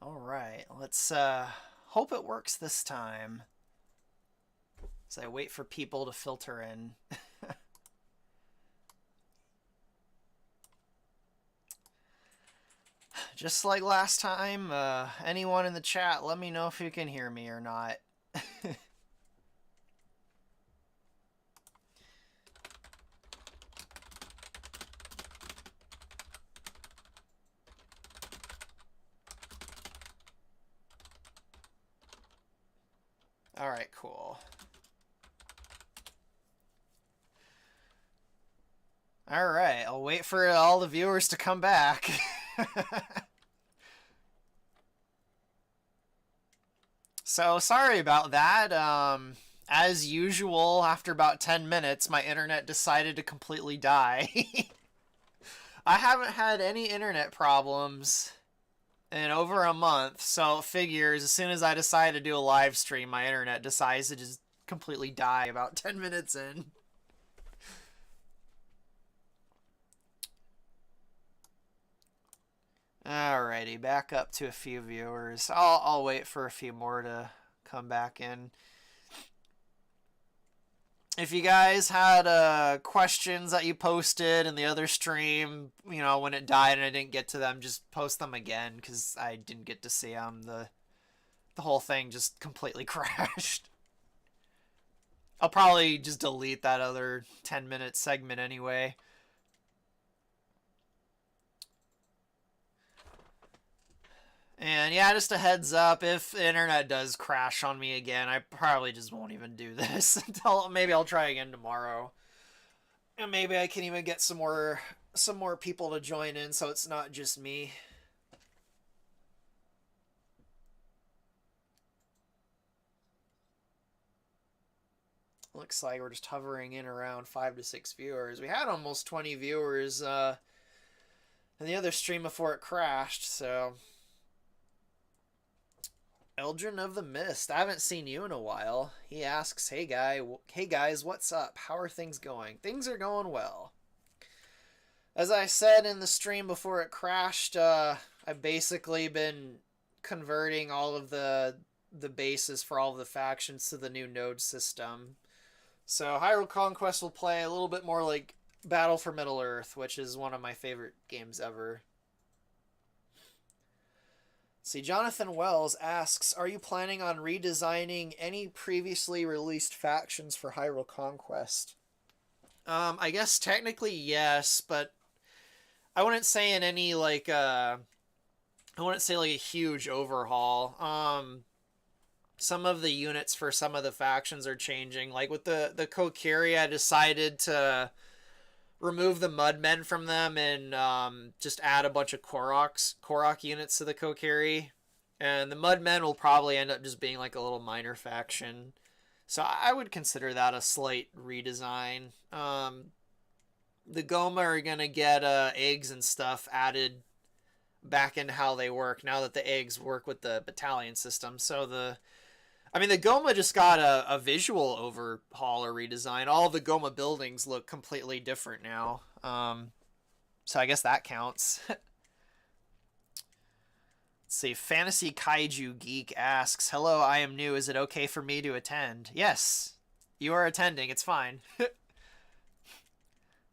Alright, let's hope it works this time. As I wait for people to filter in. Just like last time, anyone in the chat, let me know if you can hear me or not. Alright, cool. Alright, I'll wait for all the viewers to come back. So, sorry about that. As usual, after about 10 minutes, my internet decided to completely die. I haven't had any internet problems in over a month, so it figures as soon as I decide to do a live stream, my internet decides to just completely die about 10 minutes in. Alrighty, back up to a few viewers. I'll wait for a few more to come back in. If you guys had questions that you posted in the other stream, you know, when it died and I didn't get to them, just post them again, because I didn't get to see them. The whole thing just completely crashed. I'll probably just delete that other 10-minute segment anyway. And yeah, just a heads up, if the internet does crash on me again, I probably just won't even do this until maybe I'll try again tomorrow. And maybe I can even get some more people to join in so it's not just me. Looks like we're just hovering in around 5 to 6 viewers. We had almost 20 viewers in the other stream before it crashed, so... Eldrin of the Mist, I haven't seen you in a while. He asks, hey guys, what's up? How are things going? Things are going well. As I said in the stream before it crashed, I've basically been converting all of the bases for all of the factions to the new node system. So Hyrule Conquest will play a little bit more like Battle for Middle-earth, which is one of my favorite games ever. See, Jonathan Wells asks, are you planning on redesigning any previously released factions for Hyrule Conquest? I guess technically yes, but I wouldn't say in any, like, I wouldn't say, like, a huge overhaul. Some of the units for some of the factions are changing. Like, with the Pcori, I decided to remove the Mudmen from them and just add a bunch of Korok units to the Pcori. And the Mudmen will probably end up just being like a little minor faction. So I would consider that a slight redesign. The Goma are going to get eggs and stuff added back into how they work now that the eggs work with the battalion system. So the Goma just got a visual overhaul or redesign. All the Goma buildings look completely different now. So I guess that counts. Let's see, Fantasy Kaiju Geek asks, hello, I am new. Is it okay for me to attend? Yes, you are attending. It's fine. Let's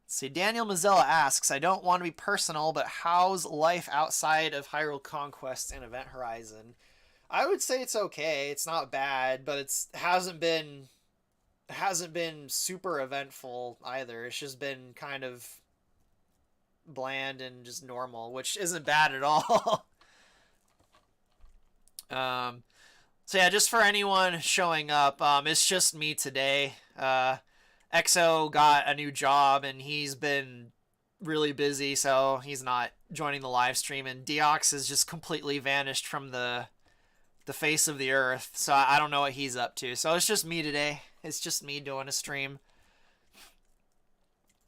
see, Daniel Mazzella asks, I don't want to be personal, but how's life outside of Hyrule Conquest and Event Horizon? I would say it's okay. It's not bad, but it hasn't been super eventful either. It's just been kind of bland and just normal, which isn't bad at all. So yeah, just for anyone showing up, it's just me today. EXO got a new job and he's been really busy, so he's not joining the live stream, and Deox has just completely vanished from the face of the earth, so I don't know what he's up to. So it's just me today. It's just me doing a stream.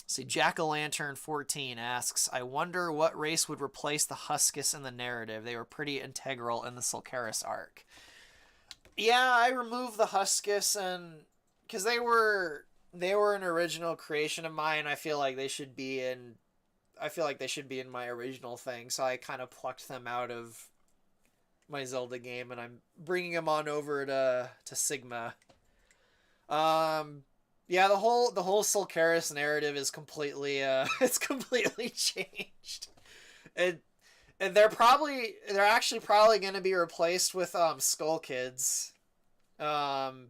See, Jack-o'-lantern14 asks, I wonder what race would replace the Huskus in the narrative. They were pretty integral in the Silcarus arc. Yeah, I removed the Huskus, and because they were an original creation of mine. I feel like they should be in my original thing, so I kind of plucked them out of my Zelda game, and I'm bringing him on over to Sigma. Um, yeah, the whole Silcarus narrative is completely it's completely changed. And they're actually probably going to be replaced with Skull Kids. There's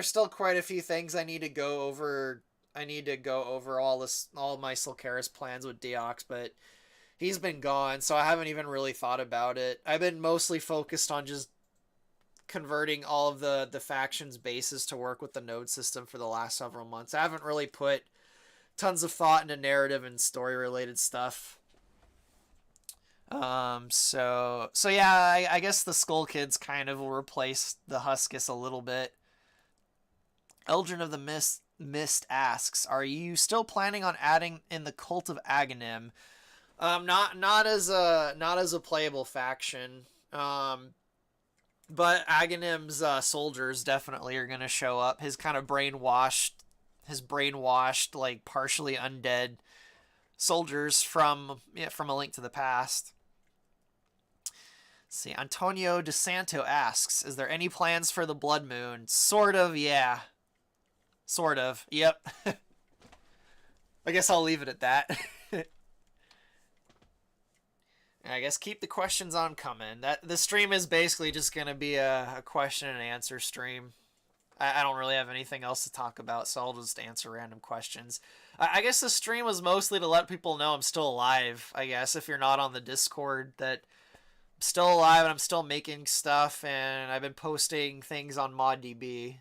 still quite a few things I need to go over. I need to go over all my Silcarus plans with Deox, but he's been gone, so I haven't even really thought about it. I've been mostly focused on just converting all of the factions bases to work with the node system for the last several months. I haven't really put tons of thought into narrative and story related stuff. So yeah, I guess the Skull Kids kind of will replace the Huskus a little bit. Eldrin of the Mist asks, "Are you still planning on adding in the Cult of Aghanim?" Not as a playable faction. But Aghanim's soldiers definitely are gonna show up. His kind of brainwashed, like partially undead soldiers from A Link to the Past. Let's see, Antonio DeSanto asks, "Is there any plans for the Blood Moon?" Sort of, yeah. Sort of, yep. I guess I'll leave it at that. I guess keep the questions on coming. The stream is basically just going to be a question and answer stream. I don't really have anything else to talk about, so I'll just answer random questions. I guess the stream was mostly to let people know I'm still alive, I guess, if you're not on the Discord, that I'm still alive and I'm still making stuff, and I've been posting things on ModDB.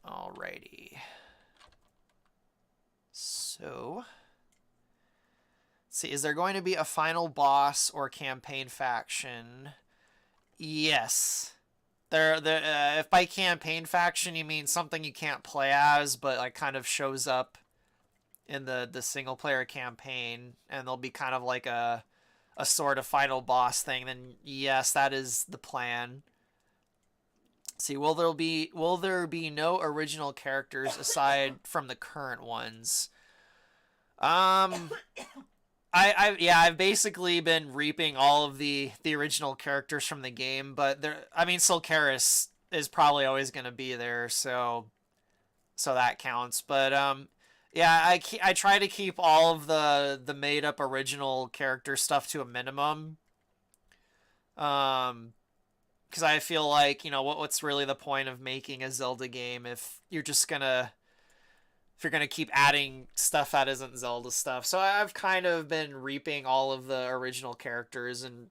Alrighty. So, let's see, is there going to be a final boss or campaign faction? Yes. If by campaign faction you mean something you can't play as, but like kind of shows up in the single player campaign, and there'll be kind of like a sort of final boss thing, then yes, that is the plan. See, will there be no original characters aside from the current ones? I've basically been reaping all of the original characters from the game, but Silcarus is probably always going to be there, so that counts. But yeah, I try to keep all of the made up original character stuff to a minimum. Because I feel like, what's really the point of making a Zelda game if you're gonna keep adding stuff that isn't Zelda stuff. So I've kind of been reaping all of the original characters and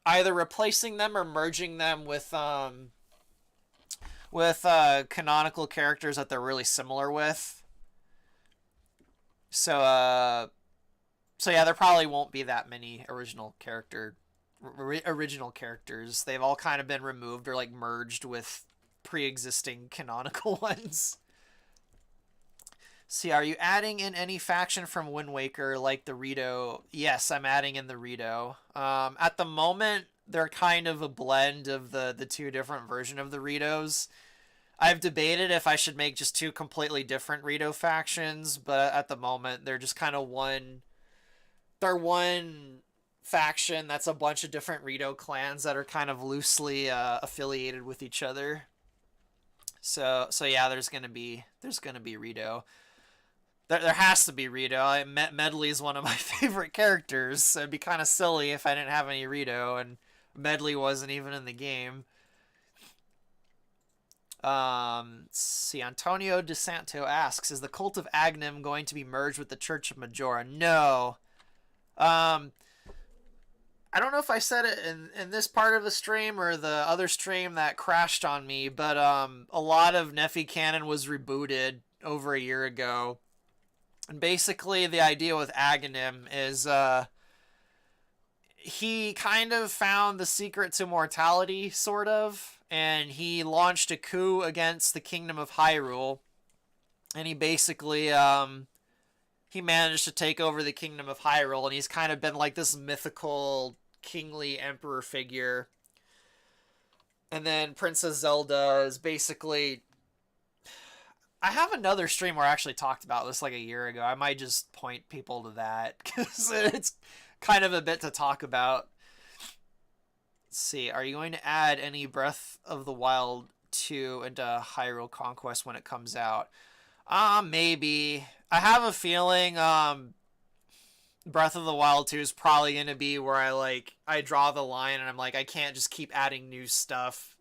either replacing them or merging them with canonical characters that they're really similar with. So yeah, there probably won't be that many original characters. They've all kind of been removed or like merged with pre-existing canonical ones. See, are you adding in any faction from Wind Waker like the Rito? Yes, I'm adding in the Rito. At the moment, they're kind of a blend of the two different versions of the Ritos. I've debated if I should make just two completely different Rito factions, but at the moment, they're just kind of one. They're one faction that's a bunch of different Rito clans that are kind of loosely affiliated with each other. So yeah, there's gonna be Rito. There has to be Rito. Medley is one of my favorite characters, so it'd be kind of silly if I didn't have any Rito, and Medley wasn't even in the game. See, Antonio DeSanto asks, "Is the Cult of Aghanim going to be merged with the Church of Majora?" No. I don't know if I said it in this part of the stream or the other stream that crashed on me, but a lot of Nephi canon was rebooted over a year ago. And basically the idea with Aghanim is he kind of found the secret to mortality, sort of, and he launched a coup against the Kingdom of Hyrule. And he basically he managed to take over the Kingdom of Hyrule, and he's kind of been like this mythical kingly emperor figure. And then Princess Zelda is basically, I have another stream where I actually talked about this like a year ago. I might just point people to that because it's kind of a bit to talk about. Let's see. Are you going to add any Breath of the Wild 2 into Hyrule Conquest when it comes out? Maybe. I have a feeling Breath of the Wild 2 is probably going to be where I draw the line and I'm like, I can't just keep adding new stuff.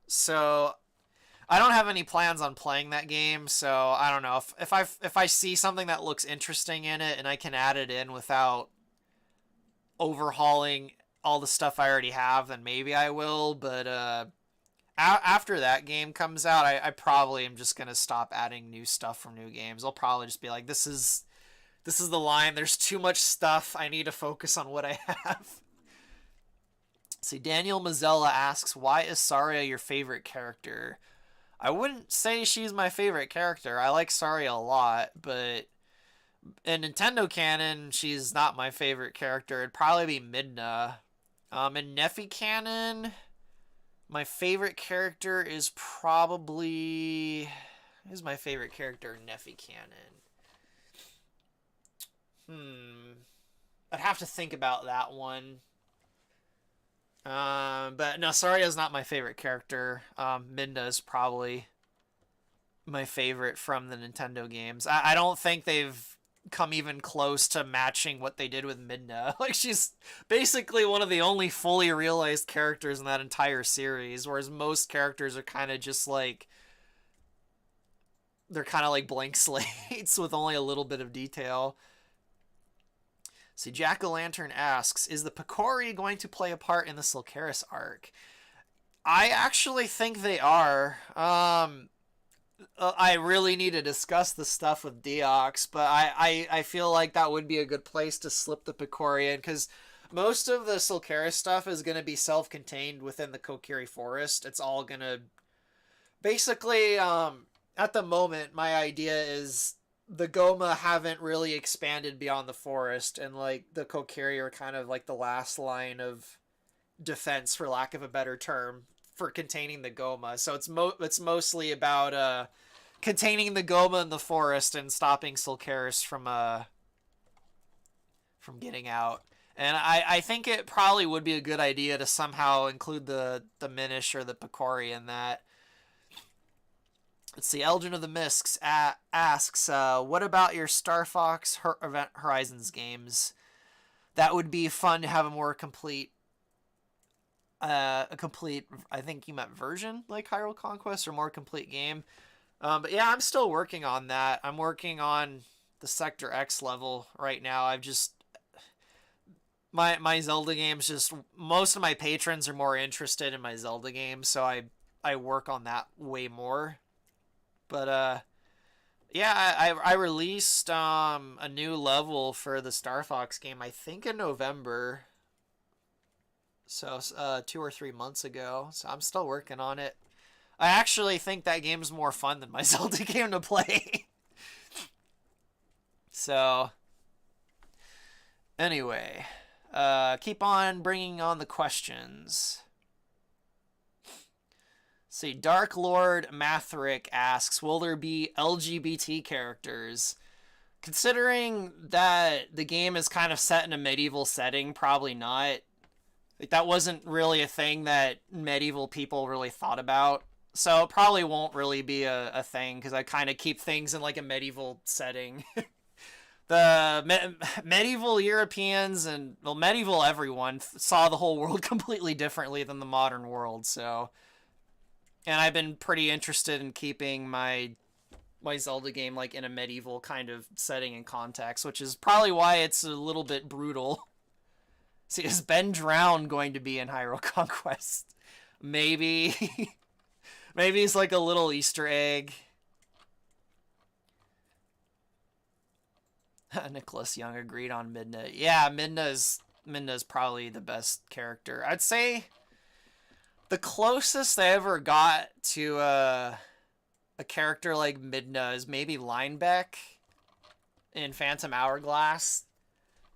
So I don't have any plans on playing that game, so I don't know. If I see something that looks interesting in it and I can add it in without overhauling all the stuff I already have, then maybe I will. But after that game comes out, I probably am just gonna stop adding new stuff from new games. I'll probably just be like, this is the line. There's too much stuff. I need to focus on what I have. See, Daniel Mazzella asks, why is Sarya your favorite character? I wouldn't say she's my favorite character. I like Sarya a lot, but in Nintendo canon, she's not my favorite character. It'd probably be Midna. In Nephi canon, my favorite character is probably... Who's my favorite character in Nephi canon? I'd have to think about that one. But no, Sarya's not my favorite character. Midna is probably my favorite from the Nintendo games. I don't think they've come even close to matching what they did with Midna. Like, she's basically one of the only fully realized characters in that entire series, whereas most characters are kind of just like, they're kind of like blank slates with only a little bit of detail. See, Jack-o'-lantern asks, is the Pcori going to play a part in the Silcarus arc? I actually think they are. I really need to discuss the stuff with Deox, but I feel like that would be a good place to slip the Pcori in, because most of the Silcarus stuff is going to be self-contained within the Kokiri Forest. It's all going to... Basically, at the moment, my idea is... the Goma haven't really expanded beyond the forest, and like the Kokiri are kind of like the last line of defense, for lack of a better term, for containing the Goma. So it's mostly about containing the Goma in the forest and stopping Silcarus from getting out. And I think it probably would be a good idea to somehow include the Minish or the Pcori in that. Let's see, Elgin of the Mists asks, what about your Star Fox Event Horizons games? That would be fun to have a more complete, I think you meant version, like Hyrule Conquest, or more complete game. But yeah, I'm still working on that. I'm working on the Sector X level right now. I've just... My Zelda games, just... Most of my patrons are more interested in my Zelda games, so I work on that way more. But, yeah, I released a new level for the Star Fox game, I think in November. So, 2 or 3 months ago. So I'm still working on it. I actually think that game's more fun than my Zelda game to play. So, anyway, keep on bringing on the questions. See, Dark Lord Mathric asks, will there be LGBT characters? Considering that the game is kind of set in a medieval setting, probably not. Like, that wasn't really a thing that medieval people really thought about. So it probably won't really be a thing, because I kind of keep things in like a medieval setting. The medieval Europeans and, well, medieval everyone saw the whole world completely differently than the modern world, so... And I've been pretty interested in keeping my Zelda game like in a medieval kind of setting and context, which is probably why it's a little bit brutal. See, is Ben Drown going to be in Hyrule Conquest? Maybe. Maybe it's like a little Easter egg. Nicholas Young agreed on Midna. Yeah, Midna's probably the best character. I'd say... the closest they ever got to a character like Midna is maybe Linebeck in Phantom Hourglass.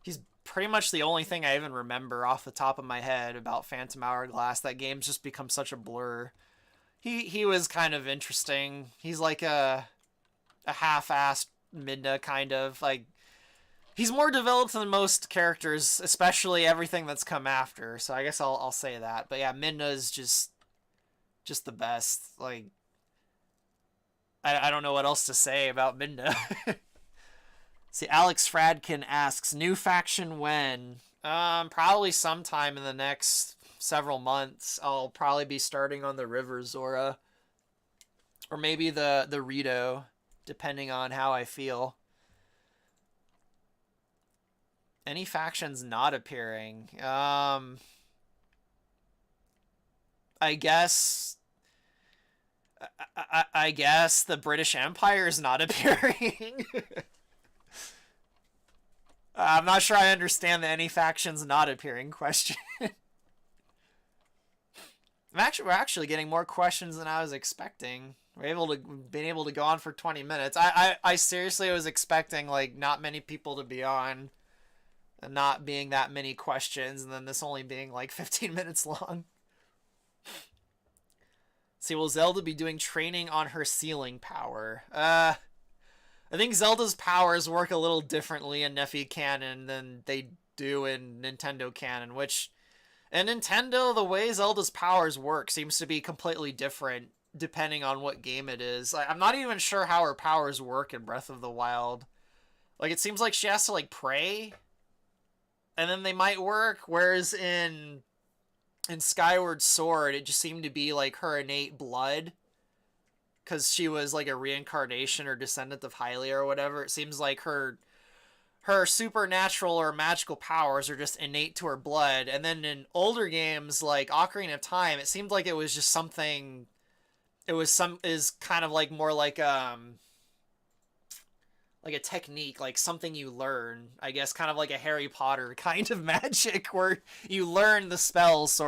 He's pretty much the only thing I even remember off the top of my head about Phantom Hourglass. That game's just become such a blur. he was kind of interesting. He's like a half-assed Midna kind of like. He's more developed than most characters, especially everything that's come after. So I guess I'll say that. But yeah, Midna's just the best. Like, I don't know what else to say about Midna. See, Alex Fradkin asks, new faction when? Probably sometime in the next several months. I'll probably be starting on the River Zora. Or maybe the Rito, depending on how I feel. Any factions not appearing? I guess... I guess the British Empire is not appearing. I'm not sure I understand the any factions not appearing question. We're actually getting more questions than I was expecting. Been able to go on for 20 minutes. I seriously was expecting like not many people to be on, and not being that many questions, and then this only being like 15 minutes long. See, will Zelda be doing training on her sealing power? I think Zelda's powers work a little differently in Nephi canon than they do in Nintendo canon, which in Nintendo, the way Zelda's powers work seems to be completely different depending on what game it is. Like, I'm not even sure how her powers work in Breath of the Wild. Like, it seems like she has to, like, pray, and then they might work, whereas in Skyward Sword, it just seemed to be like her innate blood, because she was like a reincarnation or descendant of Hylia or whatever. It seems like her supernatural or magical powers are just innate to her blood. And then in older games like Ocarina of Time, it seemed like it was just something. It was kind of like more like a technique, like something you learn, I guess, kind of like a Harry Potter kind of magic where you learn the spells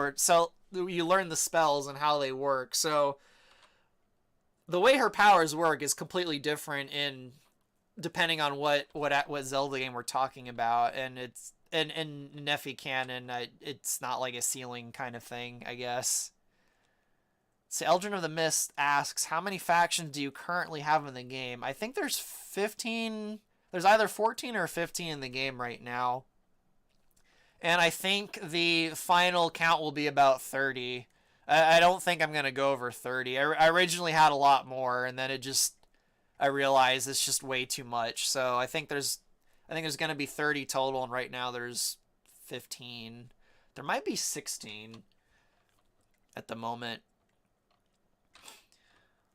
you learn the spells and how they work. So the way her powers work is completely different depending on what Zelda game we're talking about, and it's in Nephi canon, it's not like a sealing kind of thing, I guess. So Eldrin of the Mist asks, how many factions do you currently have in the game? I think there's 15. There's either 14 or 15 in the game right now. And I think the final count will be about 30. I don't think I'm going to go over 30. I originally had a lot more, and then I realized it's just way too much. So I think there's going to be 30 total, and right now there's 15. There might be 16 at the moment.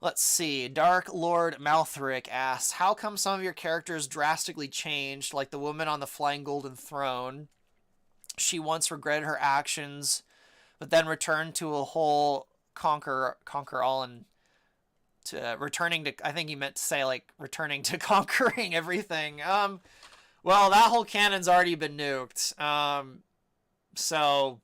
Let's see. Dark Lord Malthric asks, how come some of your characters drastically changed, like the woman on the Flying Golden Throne? She once regretted her actions, but then returned to a whole conquer all, and to returning to, I think he meant to say like returning to conquering everything. Well, that whole canon's already been nuked. So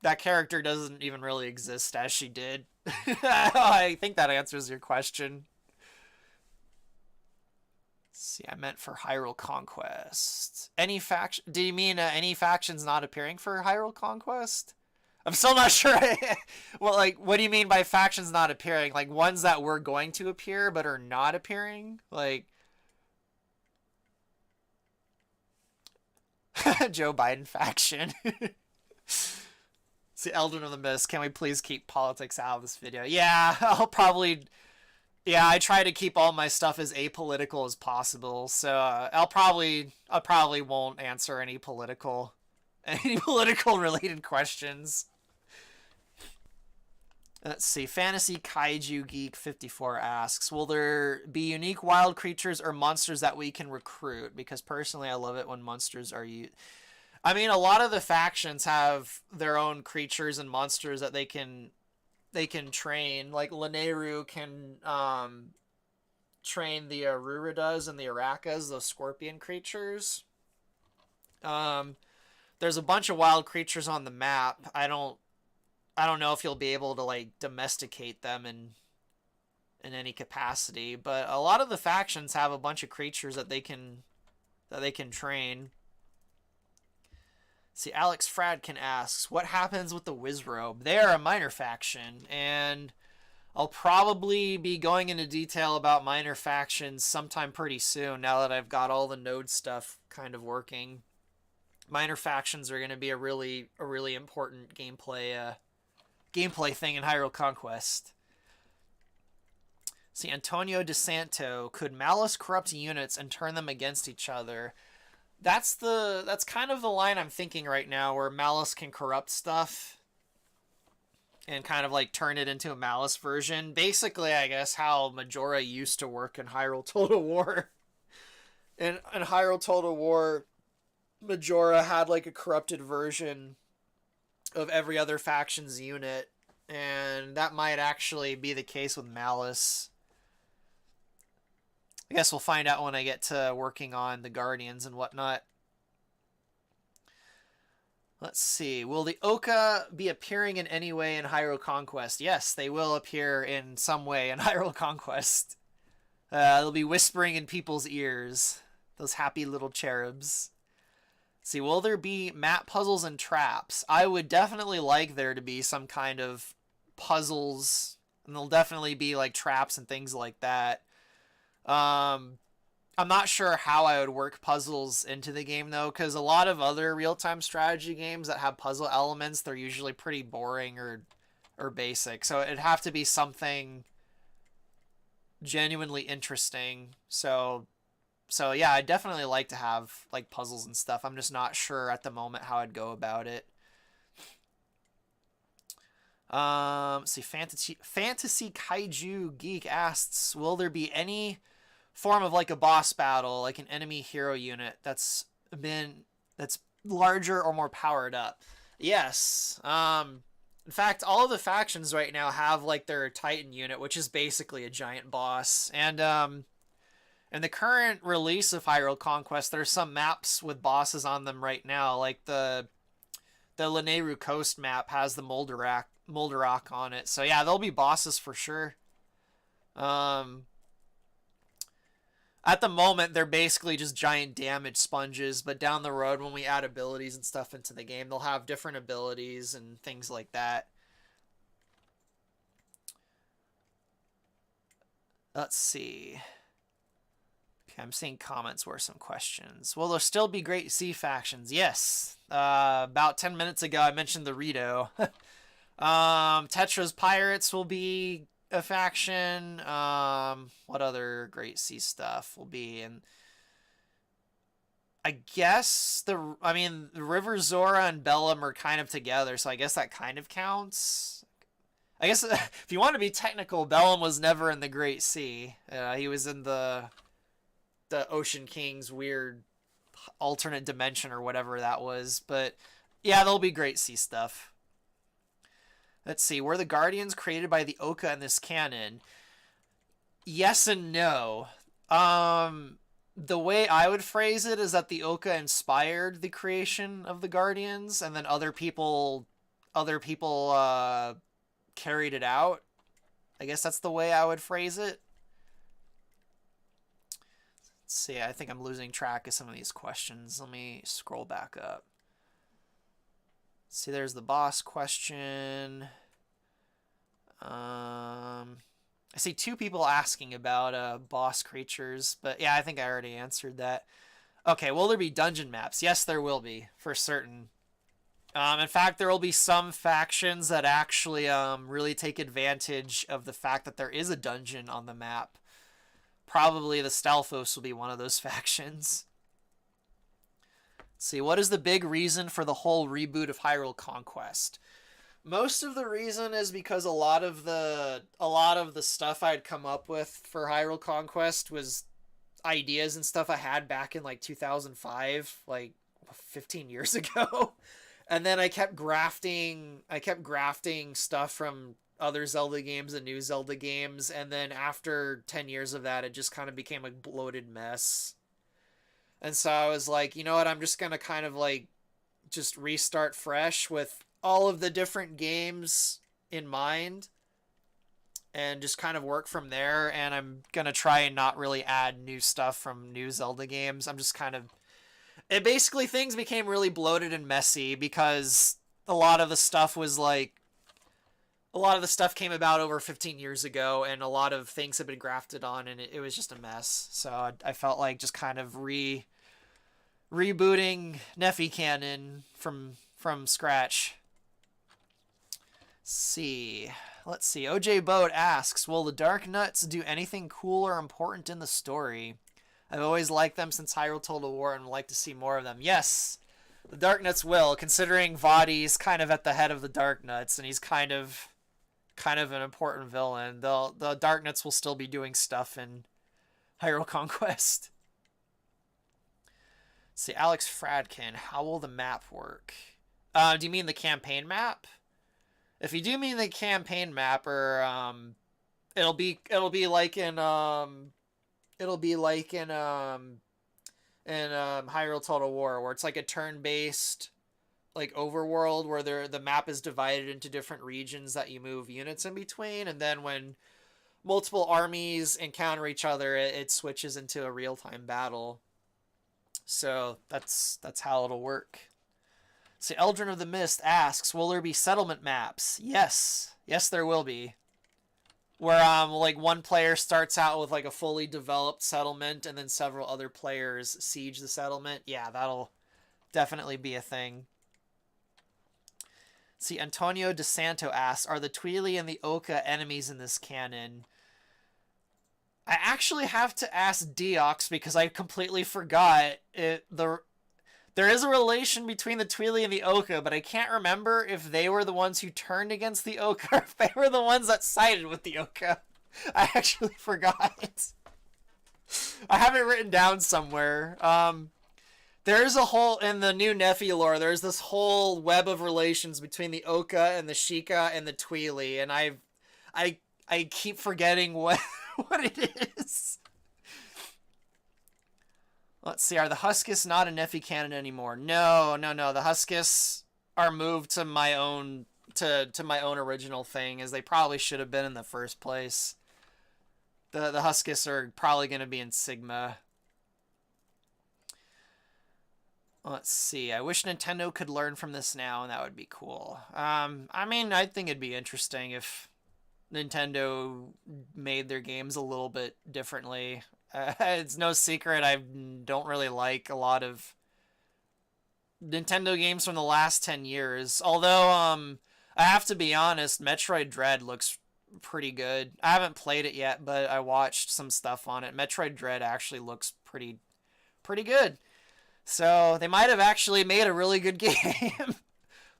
that character doesn't even really exist as she did. I think that answers your question. Let's see, I meant for Hyrule Conquest. Any faction? Do you mean any factions not appearing for Hyrule Conquest? I'm still not sure. Well, like, what do you mean by factions not appearing? Like ones that were going to appear but are not appearing? Like Joe Biden faction. See, Eldrin of the Mist, can we please keep politics out of this video? Yeah, I try to keep all my stuff as apolitical as possible, so I probably won't answer any political related questions. Let's see, Fantasy Kaiju Geek 54 asks, will there be unique wild creatures or monsters that we can recruit? Because personally, I love it when monsters are I mean, a lot of the factions have their own creatures and monsters that they can train. Like Lanayru can train the Rurudas and the Arakas, those scorpion creatures. There's a bunch of wild creatures on the map. I don't know if you'll be able to like domesticate them in any capacity, but a lot of the factions have a bunch of creatures that they can train. See, Alex Fradkin asks, what happens with the Wizrobe? They are a minor faction, and I'll probably be going into detail about minor factions sometime pretty soon, now that I've got all the node stuff kind of working. Minor factions are going to be a really important gameplay thing in Hyrule Conquest. See, Antonio DeSanto, could Malice corrupt units and turn them against each other? That's kind of the line I'm thinking right now, where Malice can corrupt stuff and kind of like turn it into a Malice version. Basically, I guess how Majora used to work in Hyrule Total War. In Hyrule Total War, Majora had like a corrupted version of every other faction's unit, and that might actually be the case with Malice. I guess we'll find out when I get to working on the Guardians and whatnot. Let's see. Will the Oka be appearing in any way in Hyrule Conquest? Yes, they will appear in some way in Hyrule Conquest. They'll be whispering in people's ears. Those happy little cherubs. Let's see, will there be map puzzles and traps? I would definitely like there to be some kind of puzzles. And there'll definitely be like traps and things like that. I'm not sure how I would work puzzles into the game, though, because a lot of other real-time strategy games that have puzzle elements, they're usually pretty boring or basic. So it'd have to be something genuinely interesting. So yeah, I'd definitely like to have like puzzles and stuff. I'm just not sure at the moment how I'd go about it. See, Fantasy Kaiju Geek asks, will there be any form of like a boss battle, like an enemy hero unit that's larger or more powered up? Yes. In fact, all of the factions right now have like their Titan unit, which is basically a giant boss. And in the current release of Hyrule Conquest, there's some maps with bosses on them right now, like the Lanayru Coast map has the Moldarak on it. So yeah, there'll be bosses for sure. At the moment, they're basically just giant damage sponges, but down the road, when we add abilities and stuff into the game, they'll have different abilities and things like that. Let's see. Okay, I'm seeing comments where some questions. Will there still be Great Sea factions? Yes. About 10 minutes ago, I mentioned the Rito. Tetra's Pirates will be a faction. What other Great Sea stuff will be? And I guess the River Zora and Bellum are kind of together, so I guess that kind of counts. I guess if you want to be technical, Bellum was never in the Great Sea. He was in the Ocean King's weird alternate dimension or whatever that was. But yeah, there'll be Great Sea stuff. Let's see. Were the Guardians created by the Oka in this canon? Yes and no. The way I would phrase it is that the Oka inspired the creation of the Guardians, and then other people carried it out. I guess that's the way I would phrase it. Let's see. I think I'm losing track of some of these questions. Let me scroll back up. See, there's the boss question. I see 2 people asking about boss creatures, but yeah, I think I already answered that. Okay, will there be dungeon maps? Yes, there will be, for certain. In fact, there will be some factions that actually really take advantage of the fact that there is a dungeon on the map. Probably the Stalfos will be one of those factions. Let's see, what is the big reason for the whole reboot of Hyrule Conquest? Most of the reason is because a lot of the stuff I'd come up with for Hyrule Conquest was ideas and stuff I had back in like 2005, like 15 years ago. And then I kept grafting stuff from other Zelda games and new Zelda games, and then after 10 years of that, it just kind of became a bloated mess. And so I was like, you know what, I'm just going to kind of like just restart fresh with all of the different games in mind and just kind of work from there. And I'm going to try and not really add new stuff from new Zelda games. I'm just kind of... basically, things became really bloated and messy because a lot of the stuff was like... a lot of the stuff came about over 15 years ago, and a lot of things have been grafted on, and it was just a mess. So I felt like just kind of rebooting Nephi canon from scratch. Let's see. OJ Boat asks, will the Dark Nuts do anything cool or important in the story? I've always liked them since Hyrule Total War and would like to see more of them. Yes, the Dark Nuts will, considering Vadi's kind of at the head of the Dark Nuts, and he's kind of an important villain. The Dark Nuts will still be doing stuff in Hyrule Conquest. Let's see, Alex Fradkin, how will the map work? Do you mean the campaign map? If you do mean the campaign map, or it'll be like in Hyrule Total War, where it's like a turn-based like overworld where the map is divided into different regions that you move units in between, and then when multiple armies encounter each other, it switches into a real-time battle. So that's how it'll work. So Eldrin of the Mist asks, will there be settlement maps? Yes, there will be. Where like one player starts out with like a fully developed settlement, and then several other players siege the settlement. Yeah, that'll definitely be a thing. See, Antonio DeSanto asks, are the Tweely and the Oka enemies in this canon? I actually have to ask Deox because I completely forgot it. There is a relation between the Tweely and the Oka, but I can't remember if they were the ones who turned against the Oka or if they were the ones that sided with the Oka. I actually forgot. I have it written down somewhere. There's a whole, in the new Nephi lore, there's this whole web of relations between the Oka and the Sheikah and the Tweely, and I keep forgetting what it is. Let's see, are the Huskus not a Nephi canon anymore? No. The Huskus are moved to my own original thing, as they probably should have been in the first place. The Huskus are probably going to be in Sigma. Let's see. I wish Nintendo could learn from this now, and that would be cool. I mean, I think it'd be interesting if Nintendo made their games a little bit differently. It's no secret I don't really like a lot of Nintendo games from the last 10 years. Although, I have to be honest, Metroid Dread looks pretty good. I haven't played it yet, but I watched some stuff on it. Metroid Dread actually looks pretty good. So they might have actually made a really good game,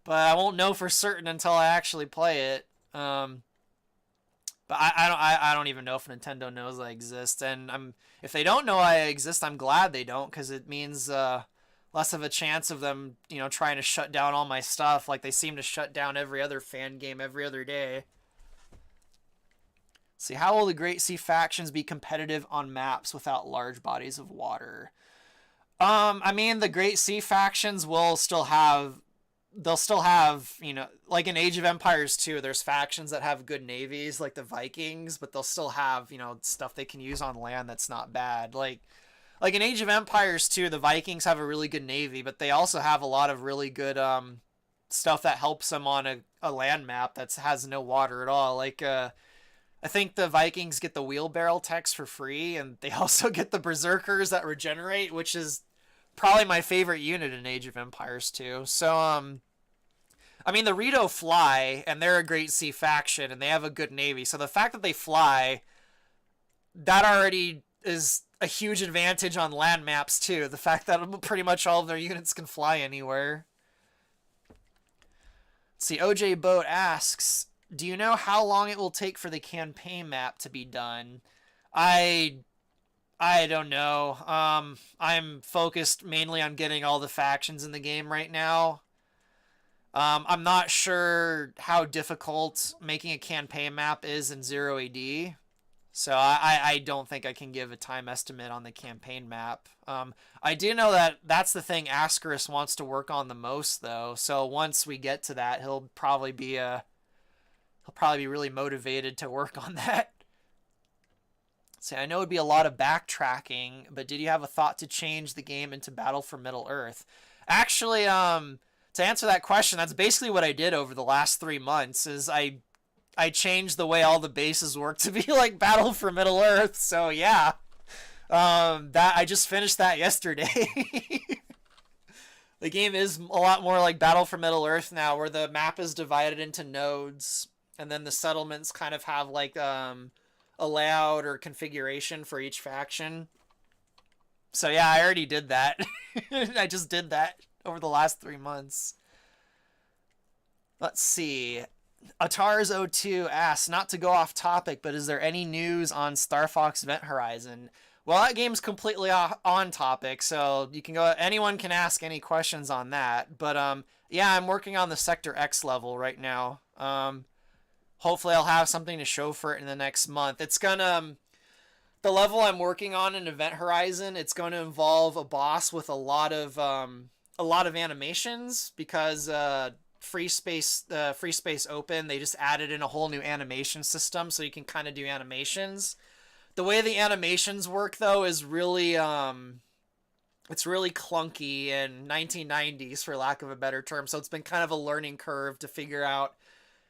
but I won't know for certain until I actually play it. But I don't even know if Nintendo knows I exist, and if they don't know I exist, I'm glad they don't, because it means less of a chance of them, trying to shut down all my stuff, like they seem to shut down every other fan game every other day. See, how will the Great Sea factions be competitive on maps without large bodies of water? I mean, the Great Sea factions will still have, like in Age of Empires 2, there's factions that have good navies, like the Vikings, but they'll still have, stuff they can use on land that's not bad. Like in Age of Empires 2, the Vikings have a really good navy, but they also have a lot of really good stuff that helps them on a land map that has no water at all. Like, I think the Vikings get the wheelbarrow text for free, and they also get the Berserkers that regenerate, which is probably my favorite unit in Age of Empires 2. So, I mean, the Rito fly, and they're a Great Sea faction, and they have a good navy. So the fact that they fly, that already is a huge advantage on land maps, too. The fact that pretty much all of their units can fly anywhere. See, OJ Boat asks, do you know how long it will take for the campaign map to be done? I don't know. I'm focused mainly on getting all the factions in the game right now. I'm not sure how difficult making a campaign map is in 0 AD. So I don't think I can give a time estimate on the campaign map. I do know that that's the thing Ascaris wants to work on the most, though. So once we get to that, he'll probably be really motivated to work on that. See, I know it'd be a lot of backtracking, but did you have a thought to change the game into Battle for Middle-earth? Actually, to answer that question, that's basically what I did over the last 3 months. Is I I changed the way all the bases work to be like Battle for Middle Earth. So yeah, that I just finished that yesterday. The game is a lot more like Battle for Middle Earth now, where the map is divided into nodes, and then the settlements kind of have like a layout or configuration for each faction. So yeah, I already did that. I just did that over the last 3 months. Let's see. Atars02 asks, not to go off topic, but is there any news on Star Fox Event Horizon? Well, that game's completely on topic, so you can go. Anyone can ask any questions on that. But yeah, I'm working on the Sector X level right now. Hopefully, I'll have something to show for it in the next month. It's gonna the level I'm working on in Event Horizon. It's going to involve a boss with a lot of animations because Free Space Open, they just added in a whole new animation system, so you can kind of do animations. The way the animations work, though, is really it's really clunky and 1990s, for lack of a better term. So it's been kind of a learning curve to figure out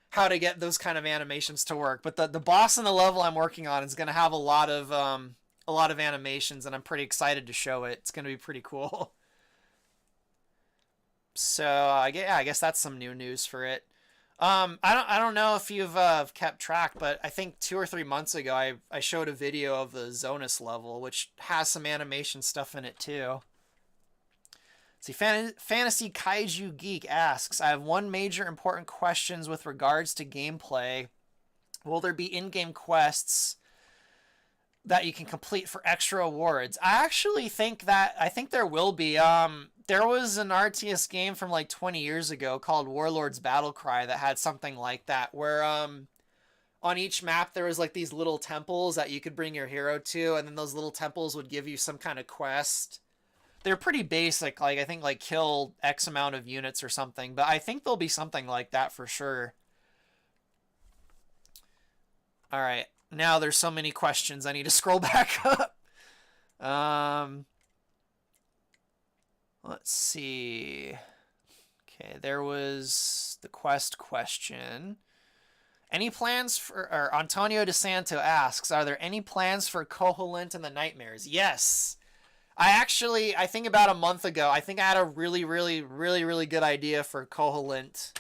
how to get those kind of animations to work. But the boss in the level I'm working on is going to have a lot of animations, and I'm pretty excited to show it. It's going to be pretty cool. So I guess that's some new news for it. I don't know if you've kept track, but I think 2 or 3 months ago I showed a video of the Zonus level, which has some animation stuff in it too. See, Fantasy Kaiju Geek asks, I have one major important questions with regards to gameplay. Will there be in-game quests that you can complete for extra awards? I think there will be. There was an RTS game from like 20 years ago called Warlord's Battlecry that had something like that, where on each map there was like these little temples that you could bring your hero to, and then those little temples would give you some kind of quest. They're pretty basic, like I think like kill X amount of units or something, but I think there'll be something like that for sure. All right, now there's so many questions I need to scroll back up. Let's see. Okay, there was the quest question. Any plans for, or Antonio DeSanto asks, are there any plans for Coho, Lint and the Nightmares? Yes. I think about a month ago, I think I had a really good idea for Coho, Lint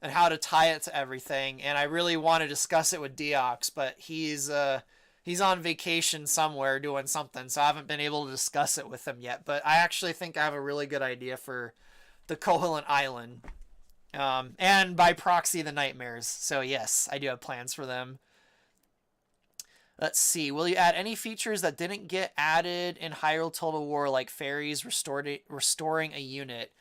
and how to tie it to everything. And I really want to discuss it with Deox, but he's on vacation somewhere doing something, so I haven't been able to discuss it with him yet. But I actually think I have a really good idea for the Koholint Island. And by proxy, the Nightmares. So yes, I do have plans for them. Let's see. Will you add any features that didn't get added in Hyrule Total War, like fairies restoring a unit?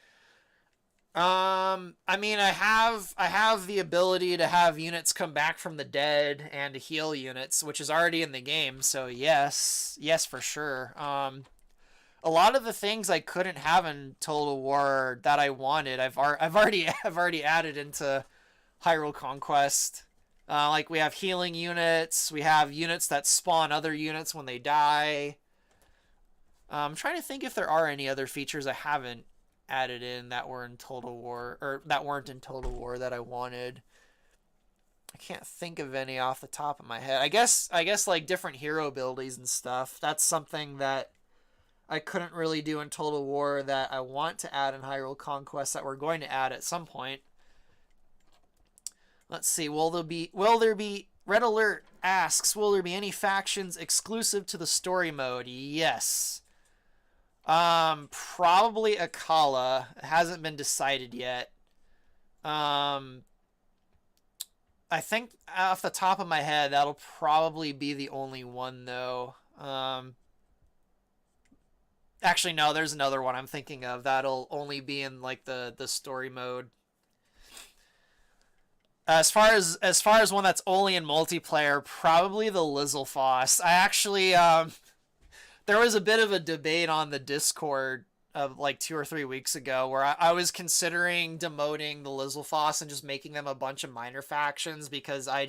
I mean, I have the ability to have units come back from the dead and to heal units, which is already in the game. So yes, for sure. A lot of the things I couldn't have in Total War that I wanted, I've already added into Hyrule Conquest. Like we have healing units, we have units that spawn other units when they die. I'm trying to think if there are any other features I haven't added in that were in Total War, or that weren't in Total War that I wanted. I can't think of any off the top of my head. I guess like different hero abilities and stuff. That's something that I couldn't really do in Total War that I want to add in Hyrule Conquest that we're going to add at some point. Let's see. Will there be Red Alert asks, will there be any factions exclusive to the story mode? Yes. Probably Akala. It hasn't been decided yet. I think off the top of my head, that'll probably be the only one, though. Actually, no, there's another one I'm thinking of. That'll only be in, like, the story mode. As far as one that's only in multiplayer, probably the Lizzlefoss. I actually, there was a bit of a debate on the Discord of like 2 or 3 weeks ago where I was considering demoting the Lizzlefoss and just making them a bunch of minor factions because I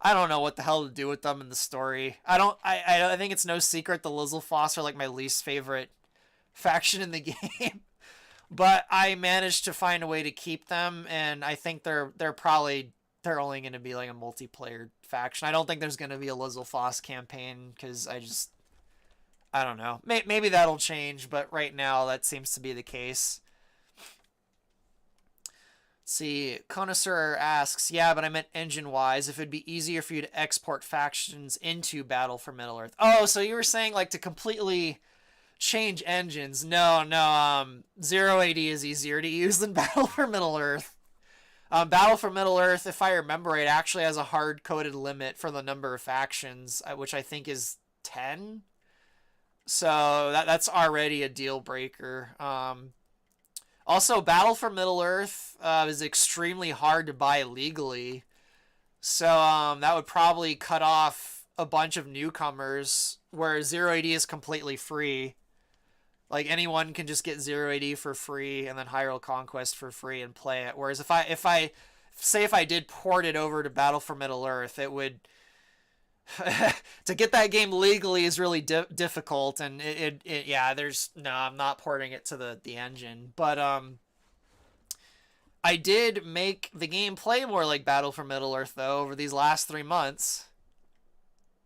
don't know what the hell to do with them in the story. I think it's no secret the Lizzlefoss are like my least favorite faction in the game. But I managed to find a way to keep them, and I think they're probably they're only going to be like a multiplayer faction. I don't think there's going to be a Lizzlefoss campaign because I don't know. Maybe that'll change, but right now that seems to be the case. See, Connoisseur asks, yeah, but I meant engine-wise, if it'd be easier for you to export factions into Battle for Middle-earth. Oh, so you were saying, like, to completely change engines. No, 0AD is easier to use than Battle for Middle-earth. Battle for Middle-earth, if I remember right, actually has a hard-coded limit for the number of factions, which I think is 10. So that's already a deal-breaker. Also, Battle for Middle-earth is extremely hard to buy legally. So that would probably cut off a bunch of newcomers, where 0AD is completely free. Like, anyone can just get 0AD for free and then Hyrule Conquest for free and play it. Whereas if I did port it over to Battle for Middle-earth, it would... to get that game legally is really difficult, and I'm not porting it to the engine. But I did make the game play more like Battle for Middle-earth, though, over these last 3 months.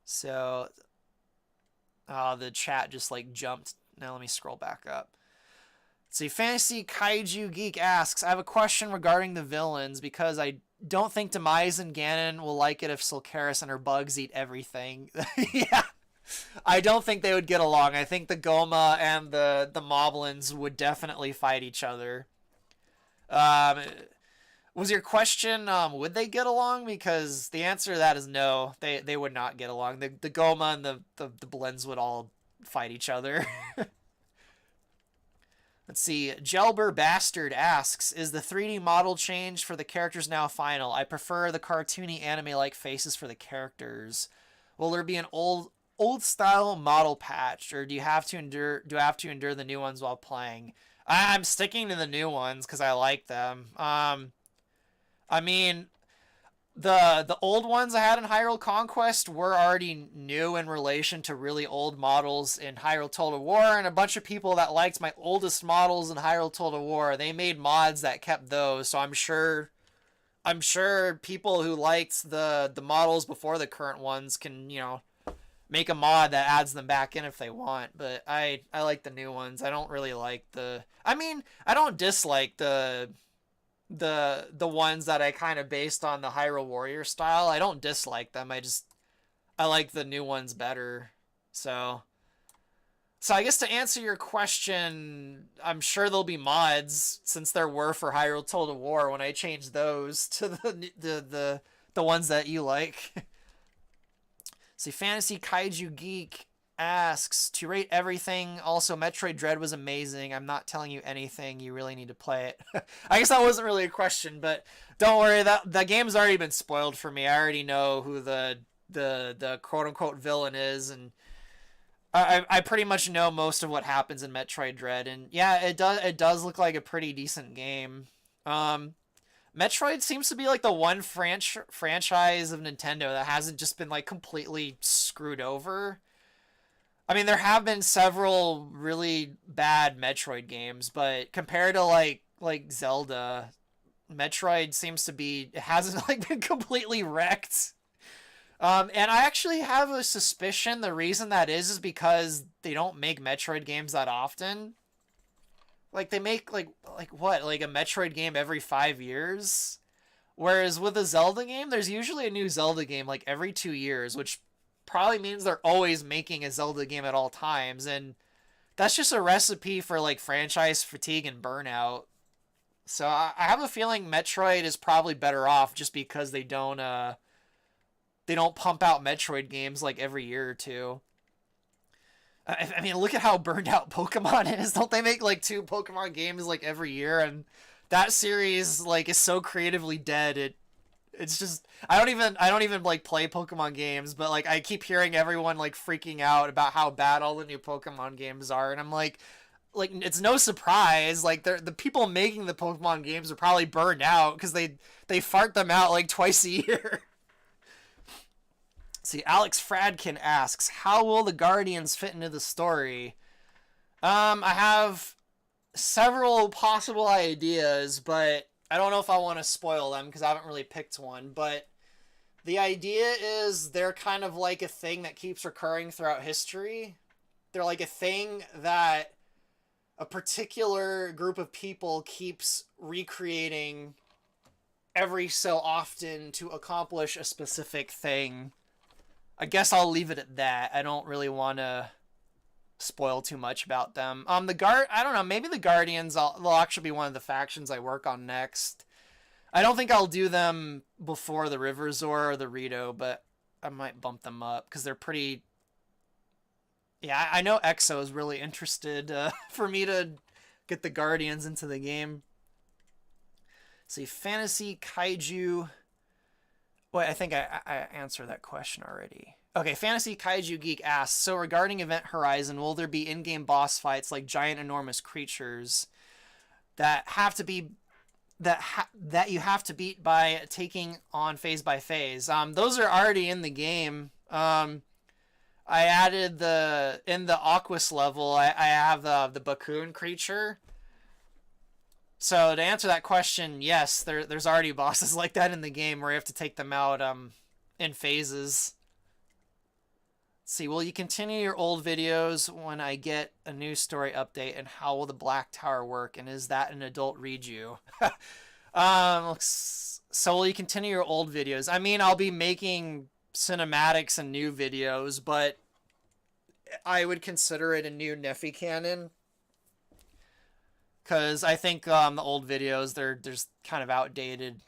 So... the chat just, like, jumped. Now let me scroll back up. Let's see, Fantasy Kaiju Geek asks, I have a question regarding the villains, because I don't think Demise and Ganon will like it if Silcarus and her bugs eat everything. Yeah. I don't think they would get along. I think the Goma and the Moblins would definitely fight each other. Was your question, would they get along? Because the answer to that is no. They would not get along. The Goma and the Blends would all fight each other. Let's see. Gelber Bastard asks, is the 3D model change for the characters now final? I prefer the cartoony anime-like faces for the characters. Will there be an old style model patch, or do I have to endure the new ones while playing? I'm sticking to the new ones because I like them. I mean, the old ones I had in Hyrule Conquest were already new in relation to really old models in Hyrule Total War, and a bunch of people that liked my oldest models in Hyrule Total War, they made mods that kept those, so I'm sure people who liked the models before the current ones can, make a mod that adds them back in if they want, but I like the new ones. I don't really like I don't dislike the ones that I kind of based on the Hyrule Warrior style. I don't dislike them. I like the new ones better. So I guess to answer your question, I'm sure there'll be mods, since there were for Hyrule Total War, when I change those to the ones that you like. See, Fantasy Kaiju Geek asks, to rate everything, also Metroid Dread was amazing. I'm not telling you anything. You really need to play it. I guess that wasn't really a question, but don't worry. The game's already been spoiled for me. I already know who the quote-unquote villain is, and I pretty much know most of what happens in Metroid Dread. And yeah, it does look like a pretty decent game. Metroid seems to be like the one franchise of Nintendo that hasn't just been like completely screwed over. I mean, there have been several really bad Metroid games, but compared to like Zelda, Metroid seems to be, it hasn't like been completely wrecked. And I actually have a suspicion the reason that is because they don't make Metroid games that often. Like, they make like what, like a Metroid game every 5 years, whereas with a Zelda game, there's usually a new Zelda game like every 2 years, which probably means they're always making a Zelda game at all times, and that's just a recipe for like franchise fatigue and burnout. So I have a feeling Metroid is probably better off just because they don't pump out Metroid games like every year or two. I mean, look at how burned out Pokemon is. Don't they make like 2 Pokemon games like every year? And that series like is so creatively dead. It's just, I don't even like play Pokemon games, but like I keep hearing everyone like freaking out about how bad all the new Pokemon games are, and I'm like it's no surprise. Like the people making the Pokemon games are probably burned out because they fart them out like twice a year. See, Alex Fradkin asks, how will the Guardians fit into the story? I have several possible ideas, but I don't know if I want to spoil them because I haven't really picked one, but the idea is they're kind of like a thing that keeps recurring throughout history. They're like a thing that a particular group of people keeps recreating every so often to accomplish a specific thing. I guess I'll leave it at that. I don't really want to spoil too much about them. I don't know, maybe the Guardians they'll actually be one of the factions I work on next. I don't think I'll do them before the Riverzor or the Rito, but I might bump them up because they're pretty. Yeah, I know EXO is really interested for me to get the Guardians into the game. See, Fantasy Kaiju. Wait, I think I answered that question already. Okay, Fantasy Kaiju Geek asks, so regarding Event Horizon, will there be in-game boss fights like giant enormous creatures that have to be that you have to beat by taking on phase by phase? Those are already in the game. I added in the Aquas level, I have the Bakun creature. So to answer that question, yes, there's already bosses like that in the game where you have to take them out in phases. Let's see, will you continue your old videos when I get a new story update, and how will the Black Tower work, and is that an adult read-you? So will you continue your old videos? I mean, I'll be making cinematics and new videos, but I would consider it a new Nephi canon. Because I think the old videos, they're just kind of outdated.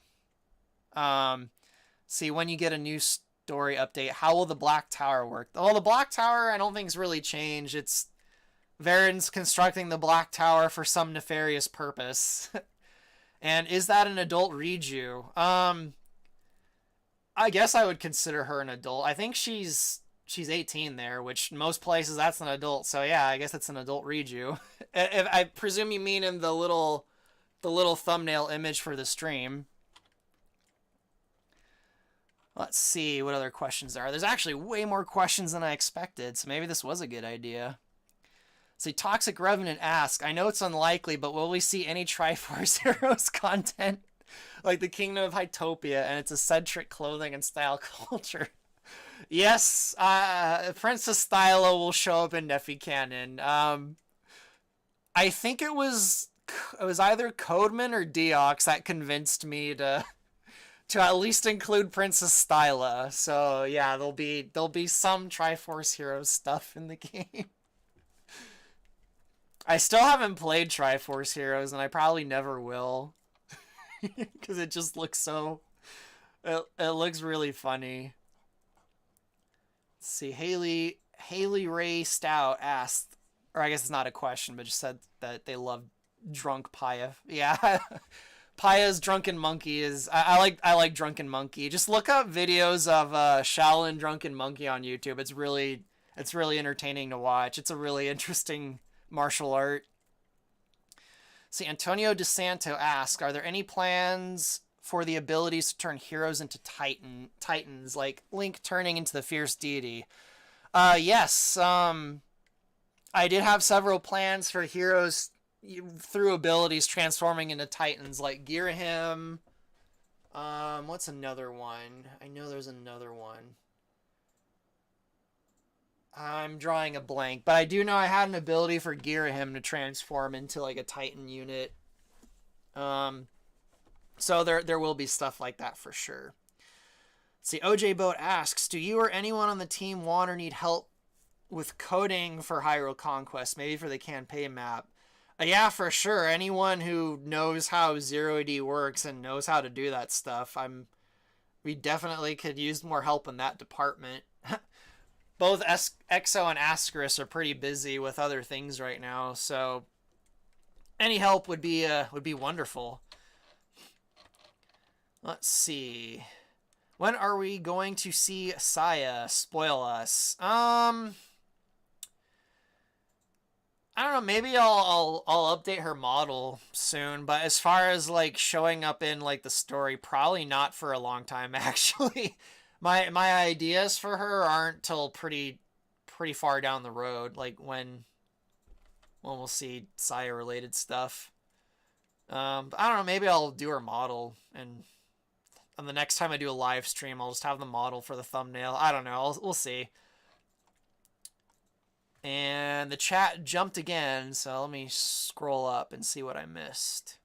See, when you get a new story update, how will the Black Tower work? Well, the Black Tower, I don't think has really changed. It's Varen's constructing the Black Tower for some nefarious purpose. And is that an adult read-you? I guess I would consider her an adult. I think she's 18 there, which most places that's an adult. So yeah, I guess it's an adult read-you. I presume you mean in the little thumbnail image for the stream. Let's see what other questions there are. There's actually way more questions than I expected, so maybe this was a good idea. See, Toxic Revenant asks, I know it's unlikely, but will we see any Triforce Heroes content like the Kingdom of Hytopia and its eccentric clothing and style culture? Yes, Princess Stylo will show up in Nephi canon. I think it was either Codeman or Deox that convinced me to at least include Princess Styla. So yeah, there'll be some Triforce Heroes stuff in the game. I still haven't played Triforce Heroes, and I probably never will, because it just looks so. It looks really funny. Let's see, Haley Ray Stout asked, or I guess it's not a question, but just said that they love drunk Paya. Yeah. Paya's Drunken Monkey is I like Drunken Monkey. Just look up videos of Shaolin Drunken Monkey on YouTube. It's really entertaining to watch. It's a really interesting martial art. See, Antonio DeSanto asks, are there any plans for the abilities to turn heroes into titans, like Link turning into the fierce deity? Yes. I did have several plans for heroes through abilities transforming into titans, like Girahim. What's another one? I know there's another one. I'm drawing a blank, but I do know I had an ability for Girahim to transform into like a titan unit. So there will be stuff like that for sure. See, OJ Boat asks, do you or anyone on the team want or need help with coding for Hyrule Conquest, maybe for the campaign map? Yeah, for sure. Anyone who knows how Zero AD works and knows how to do that stuff, we definitely could use more help in that department. Both Exo and Ascaris are pretty busy with other things right now, so any help would be wonderful. Let's see. When are we going to see Sarya spoil us? I don't know, maybe I'll update her model soon, but as far as like showing up in like the story, probably not for a long time actually. My ideas for her aren't till pretty far down the road, like when we'll see Sarya related stuff. But I don't know, maybe I'll do her model, and the next time I do a live stream, I'll just have the model for the thumbnail. I don't know, we'll see. And the chat jumped again, so let me scroll up and see what I missed.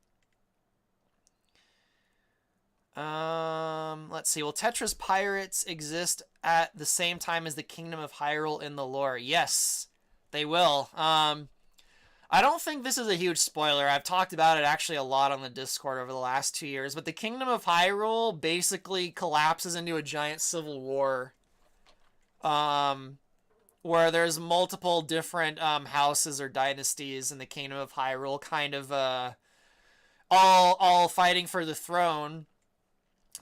Let's see. Will Tetra's pirates exist at the same time as the Kingdom of Hyrule in the lore? Yes, they will. I don't think this is a huge spoiler. I've talked about it actually a lot on the Discord over the last 2 years, but the Kingdom of Hyrule basically collapses into a giant civil war. Where there's multiple different houses or dynasties in the Kingdom of Hyrule, kind of all fighting for the throne.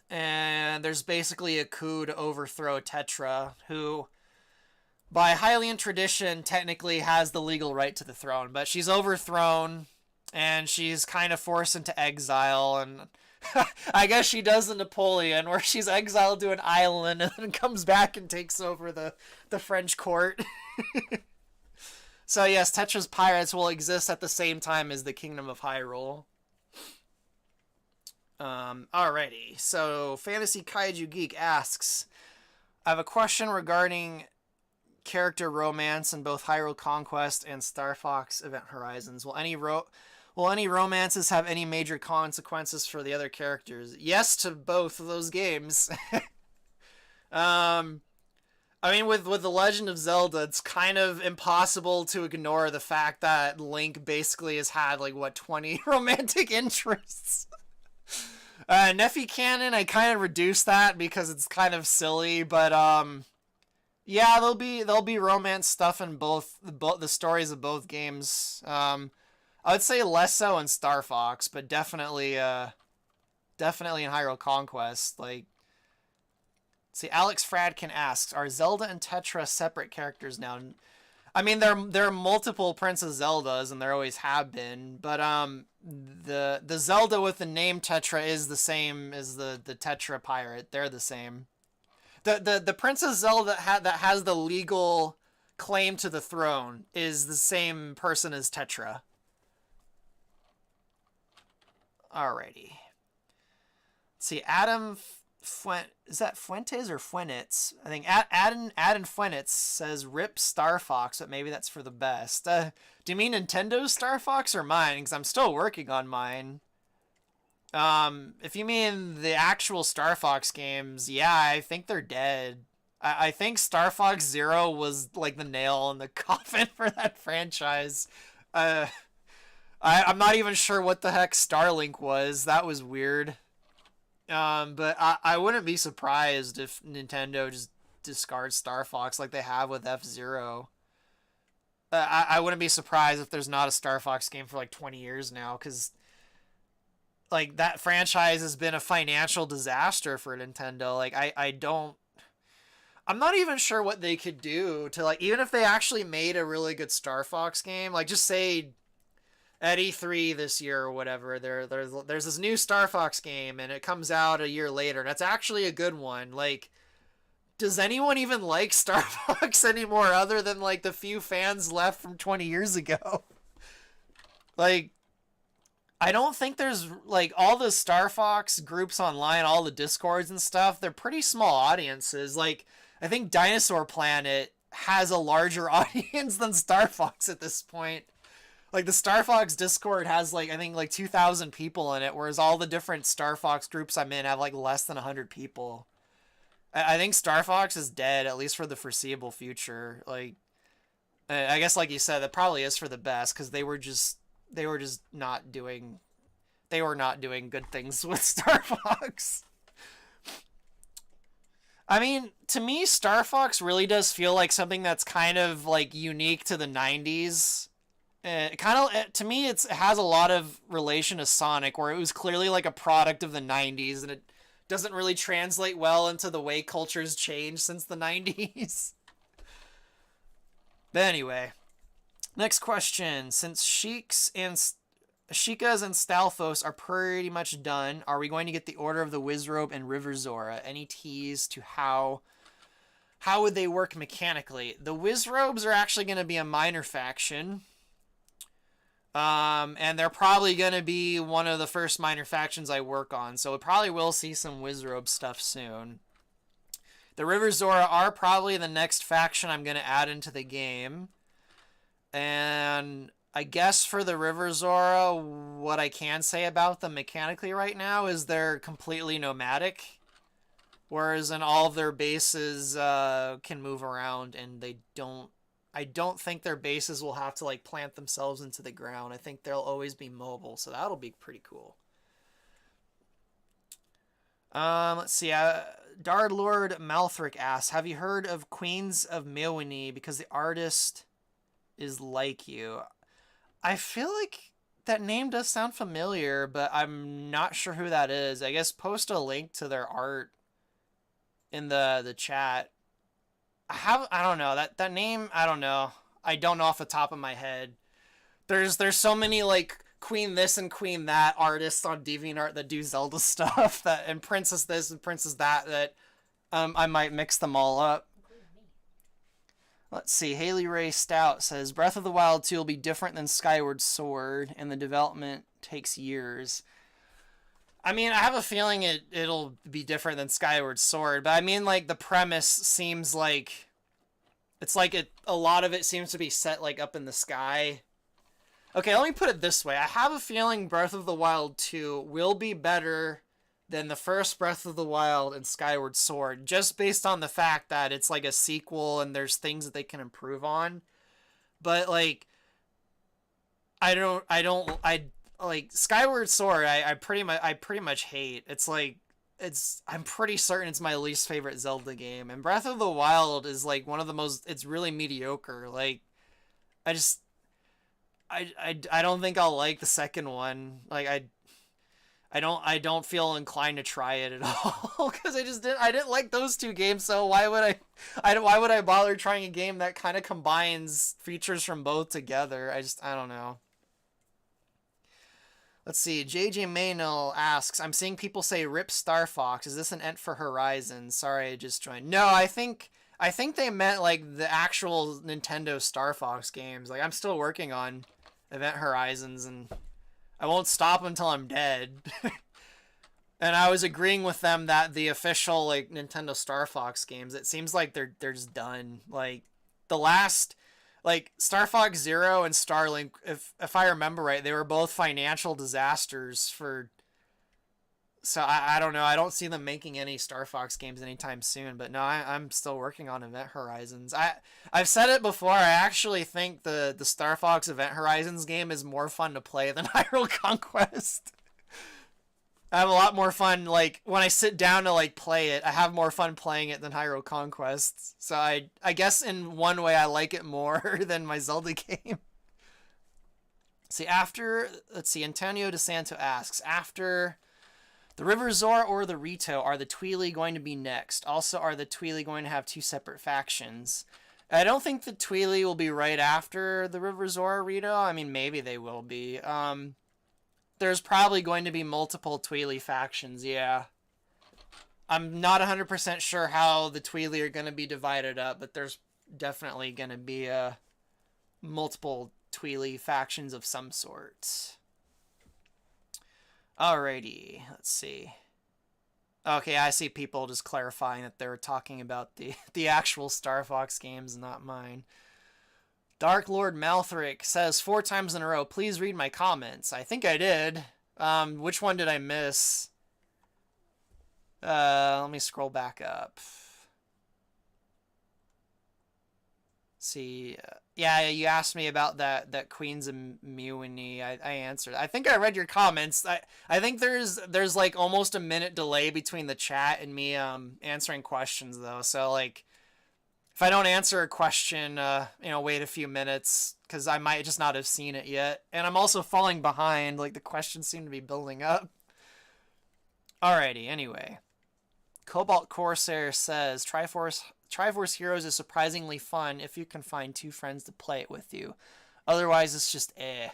And there's basically a coup to overthrow Tetra, who, by Hylian tradition, technically has the legal right to the throne. But she's overthrown, and she's kind of forced into exile, and I guess she does the Napoleon, where she's exiled to an island and then comes back and takes over the French court. So yes, Tetra's pirates will exist at the same time as the Kingdom of Hyrule. Alrighty, so Fantasy Kaiju Geek asks, I have a question regarding character romance in both Hyrule Conquest and Star Fox Event Horizons. Will any romances have any major consequences for the other characters? Yes to both of those games. I mean, with The Legend of Zelda, it's kind of impossible to ignore the fact that Link basically has had, 20 romantic interests. Nephi canon, I kind of reduced that because it's kind of silly, but yeah, there'll be romance stuff in both the stories of both games. I would say less so in Star Fox, but definitely in Hyrule Conquest. See, Alex Fradkin asks, are Zelda and Tetra separate characters now? I mean, there are multiple Princess Zeldas, and there always have been, but the Zelda with the name Tetra is the same as the Tetra pirate. They're the same. The Princess Zelda that has the legal claim to the throne is the same person as Tetra. Alrighty. Let's see, Adam is that Fuentes or Fuenitz? I think Adam Fuenitz says rip Star Fox, but maybe that's for the best. Do you mean Nintendo's Star Fox or mine? Because I'm still working on mine. If you mean the actual Star Fox games, yeah, I think they're dead. I think Star Fox Zero was the nail in the coffin for that franchise. I'm not even sure what the heck Starlink was. That was weird. But I wouldn't be surprised if Nintendo just discards Star Fox like they have with F-Zero. I wouldn't be surprised if there's not a Star Fox game for 20 years now, because that franchise has been a financial disaster for Nintendo. I'm not even sure what they could do to even if they actually made a really good Star Fox game, just say at E3 this year or whatever, there's this new Star Fox game, and it comes out a year later, and it's actually a good one. Does anyone even like Star Fox anymore other than, the few fans left from 20 years ago? I don't think there's, all the Star Fox groups online, all the Discords and stuff, they're pretty small audiences. I think Dinosaur Planet has a larger audience than Star Fox at this point. The Star Fox Discord has, I think, 2,000 people in it, whereas all the different Star Fox groups I'm in have, less than 100 people. I think Star Fox is dead, at least for the foreseeable future. I guess, like you said, that probably is for the best, because they were just not doing... They were not doing good things with Star Fox. I mean, to me, Star Fox really does feel like something that's kind of, unique to the 90s. To me, it has a lot of relation to Sonic, where it was clearly a product of the 90s, and it doesn't really translate well into the way culture's changed since the 90s. But anyway, next question. Since Sheikah's and Stalfos are pretty much done, are we going to get the Order of the Wizrobe and River Zora? Any tease to how would they work mechanically? The Wizrobes are actually going to be a minor faction. And they're probably going to be one of the first minor factions I work on, so we probably will see some Wizrobe stuff soon. The River Zora are probably the next faction I'm going to add into the game. And I guess for the River Zora, what I can say about them mechanically right now is they're completely nomadic. Whereas in all of their bases can move around, and I don't think their bases will have to like plant themselves into the ground. I think they'll always be mobile, so that'll be pretty cool. Let's see. Dard Lord Malthric asks, have you heard of Queens of Milwini because the artist is like you? I feel like that name does sound familiar, but I'm not sure who that is. I guess post a link to their art in the chat. I don't know. That name, I don't know. I don't know off the top of my head. There's so many like Queen this and Queen that artists on DeviantArt that do Zelda stuff that and Princess this and Princess that I might mix them all up. Let's see. Haley Ray Stout says Breath of the Wild 2 will be different than Skyward Sword and the development takes years. I mean, I have a feeling it'll be different than Skyward Sword, but I mean, like, the premise seems like it's like a lot of it seems to be set like up in the sky. Okay, let me put it this way. I have a feeling Breath of the Wild 2 will be better than the first Breath of the Wild and Skyward Sword, just based on the fact that it's like a sequel and there's things that they can improve on. But like I like Skyward Sword, I pretty much hate. It's like I'm pretty certain it's my least favorite Zelda game. And Breath of the Wild is like one of the most, it's really mediocre. Like I don't think I'll like the second one. Like I don't feel inclined to try it at all because I didn't like those two games. So why would I bother trying a game that kind of combines features from both together? I don't know. Let's see. JJ Maynell asks, I'm seeing people say rip Star Fox. Is this an ent for Horizon? Sorry, I just joined. No, I think they meant like the actual Nintendo Star Fox games. Like I'm still working on Event Horizons and I won't stop until I'm dead. And I was agreeing with them that the official like Nintendo Star Fox games, it seems like they're just done. Like the last like Star Fox Zero and Starlink, if I remember right, they were both financial disasters for. So I don't know. I don't see them making any Star Fox games anytime soon. But no, I'm still working on Event Horizons. I've said it before. I actually think the Star Fox Event Horizons game is more fun to play than Hyrule Conquest. I have a lot more fun, like, when I sit down to, like, play it, I have more fun playing it than Hyrule Conquest. So I guess in one way I like it more than my Zelda game. See, let's see, Antonio DeSanto asks, after the River Zora or the Rito, are the Tweely going to be next? Also, are the Tweely going to have two separate factions? I don't think the Tweely will be right after the River Zora Rito. I mean, maybe they will be. There's probably going to be multiple Tweely factions, yeah. I'm not 100% sure how the Tweely are going to be divided up, but there's definitely going to be multiple Tweely factions of some sort. Alrighty, let's see. Okay, I see people just clarifying that they're talking about the actual Star Fox games, not mine. Dark Lord Malthric says 4 times in a row, please read my comments. I think I did. Which one did I miss? Let me scroll back up. See, yeah, you asked me about that Queens of Mewini. I answered. I think I read your comments. I think there's like almost a minute delay between the chat and me answering questions though. So like, if I don't answer a question, wait a few minutes because I might just not have seen it yet. And I'm also falling behind. Like, the questions seem to be building up. Alrighty, anyway. Cobalt Corsair says, Triforce Heroes is surprisingly fun if you can find 2 friends to play it with you. Otherwise, it's just eh.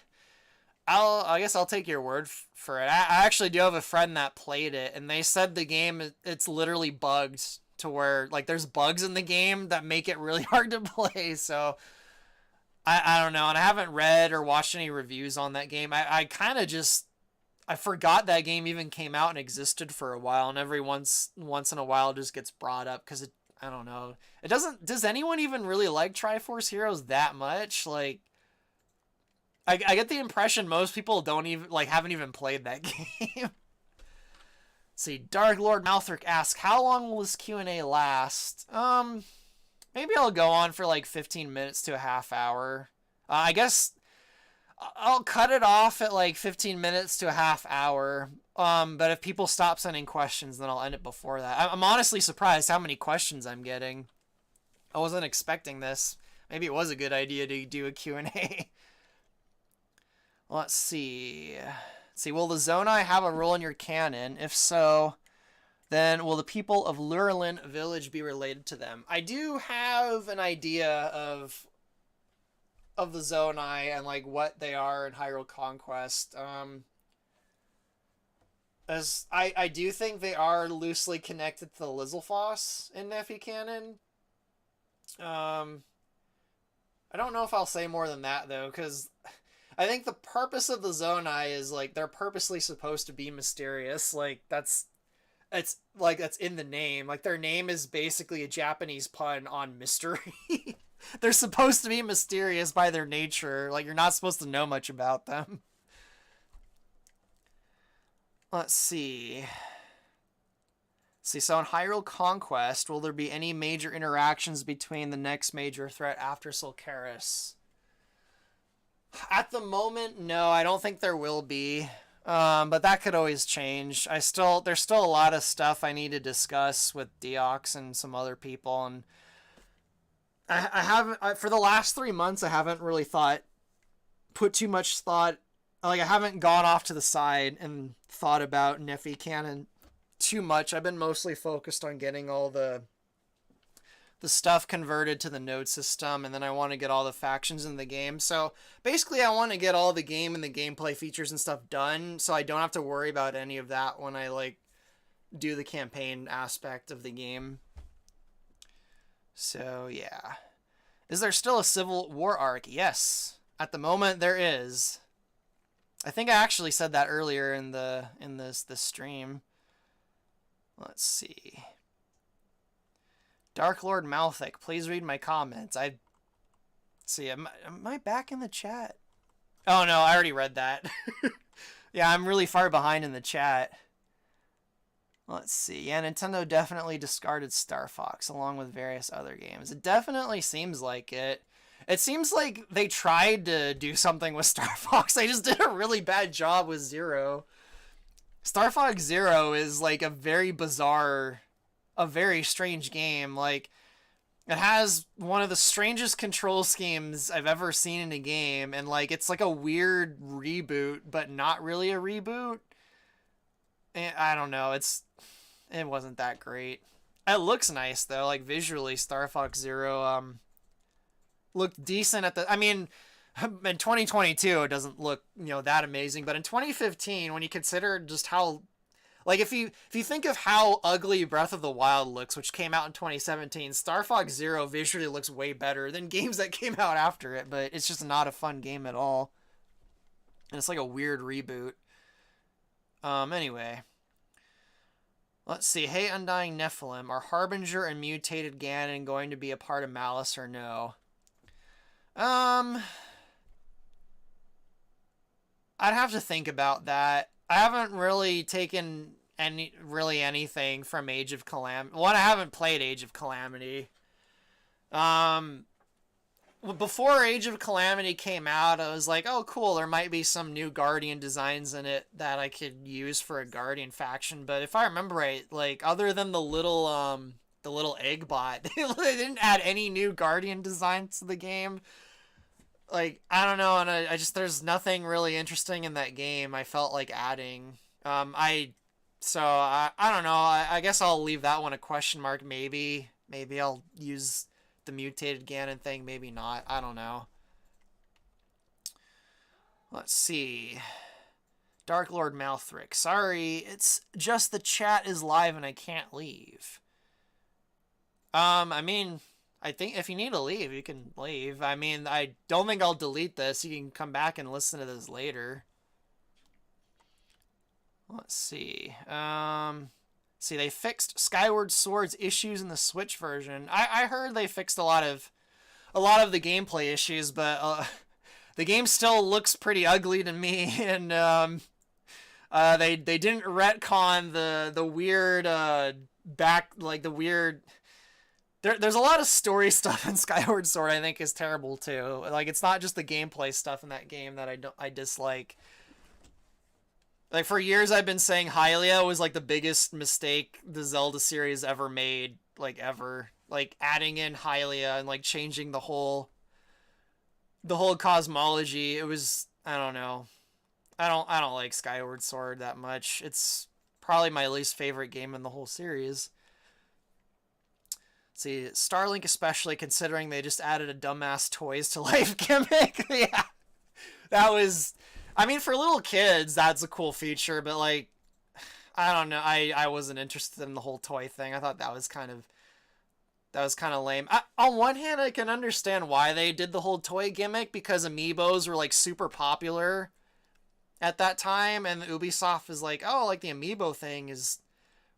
I guess I'll take your word for it. I actually do have a friend that played it, and they said the game, it's literally bugged to where, like, there's bugs in the game that make it really hard to play, so I don't know, and I haven't read or watched any reviews on that game. I kind of just I forgot that game even came out and existed for a while, and every once in a while it just gets brought up because I don't know. It doesn't. Does anyone even really like Triforce Heroes that much? Like, I get the impression most people don't even haven't even played that game. See, Dark Lord Malthric asks, how long will this Q&A last? Maybe I'll go on for like 15 minutes to a half hour. I guess I'll cut it off at like 15 minutes to a half hour. But if people stop sending questions, then I'll end it before that. I'm honestly surprised how many questions I'm getting. I wasn't expecting this. Maybe it was a good idea to do a Q&A. Let's see. Will the Zonai have a role in your canon? If so, then will the people of Lurelin Village be related to them? I do have an idea of the Zonai and like what they are in Hyrule Conquest. As I do think they are loosely connected to the Lizalfoss in Nephi canon. I don't know if I'll say more than that though, because I think the purpose of the Zonai is like they're purposely supposed to be mysterious. Like that's in the name. Like their name is basically a Japanese pun on mystery. They're supposed to be mysterious by their nature. Like you're not supposed to know much about them. Let's see. So in Hyrule Conquest, will there be any major interactions between the next major threat after Silcarus? At the moment, no, I don't think there will be. But that could always change. There's still a lot of stuff I need to discuss with Deox and some other people, and I haven't for the last 3 months I haven't really put too much thought. Like I haven't gone off to the side and thought about Nephi canon too much. I've been mostly focused on getting all the stuff converted to the node system, and then I want to get all the factions in the game. So basically I want to get all the game and the gameplay features and stuff done so I don't have to worry about any of that when I like do the campaign aspect of the game. So yeah. Is there still a Civil War arc? Yes. At the moment there is. I think I actually said that earlier in this stream. Let's see. Dark Lord Malthic, please read my comments. See, am I back in the chat? Oh no, I already read that. Yeah, I'm really far behind in the chat. Let's see. Yeah, Nintendo definitely discarded Star Fox along with various other games. It definitely seems like it. It seems like they tried to do something with Star Fox. They just did a really bad job with Zero. Star Fox Zero is like a very bizarre, a very strange game. Like, it has one of the strangest control schemes I've ever seen in a game, and like it's like a weird reboot, but not really a reboot. And I don't know. It wasn't that great. It looks nice though. Like visually, Star Fox Zero looked decent at the. I mean, in 2022, it doesn't look that amazing, but in 2015, when you consider just how. Like, if you think of how ugly Breath of the Wild looks, which came out in 2017, Star Fox Zero visually looks way better than games that came out after it, but it's just not a fun game at all. And it's like a weird reboot. Anyway. Let's see. Hey, Undying Nephilim. Are Harbinger and Mutated Ganon going to be a part of Malice or no? I'd have to think about that. I haven't really taken anything from Age of Calamity. One, I haven't played Age of Calamity. Before Age of Calamity came out, I was like, oh cool, there might be some new Guardian designs in it that I could use for a Guardian faction. But if I remember right, like other than the little egg bot, they didn't add any new Guardian designs to the game. Like, I don't know, and I just, there's nothing really interesting in that game I felt like adding. I don't know, I guess I'll leave that one a question mark, maybe I'll use the Mutated Ganon thing, maybe not, I don't know. Let's see. Dark Lord Malthric, sorry, it's just the chat is live and I can't leave. I mean, I think if you need to leave, you can leave. I mean, I don't think I'll delete this. You can come back and listen to this later. Let's see. See, they fixed Skyward Sword's issues in the Switch version. I heard they fixed a lot of the gameplay issues, but the game still looks pretty ugly to me. And they didn't retcon the weird the weird. There's a lot of story stuff in Skyward Sword I think is terrible too. Like, it's not just the gameplay stuff in that game that I dislike. Like, for years I've been saying Hylia was like the biggest mistake the Zelda series ever made, like ever. Like, adding in Hylia and like changing the whole cosmology. It was, I don't know. I don't like Skyward Sword that much. It's probably my least favorite game in the whole series. See, Starlink especially, considering they just added a dumbass toys to life gimmick. Yeah. That was, I mean, for little kids, that's a cool feature, but like, I don't know. I wasn't interested in the whole toy thing. I thought that was kind of lame. On one hand, I can understand why they did the whole toy gimmick, because amiibos were like super popular at that time, and Ubisoft is like, oh, like the amiibo thing is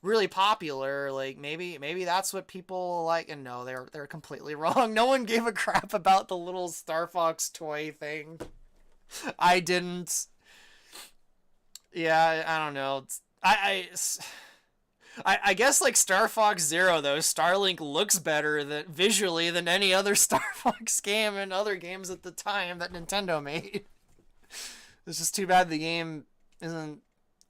really popular, like maybe that's what people like. And no, they're completely wrong. No one gave a crap about the little Star Fox toy thing. I didn't. Yeah, I don't know. I guess like Star Fox Zero though, Starlink looks better visually than any other Star Fox game and other games at the time that Nintendo made. It's just too bad the game isn't.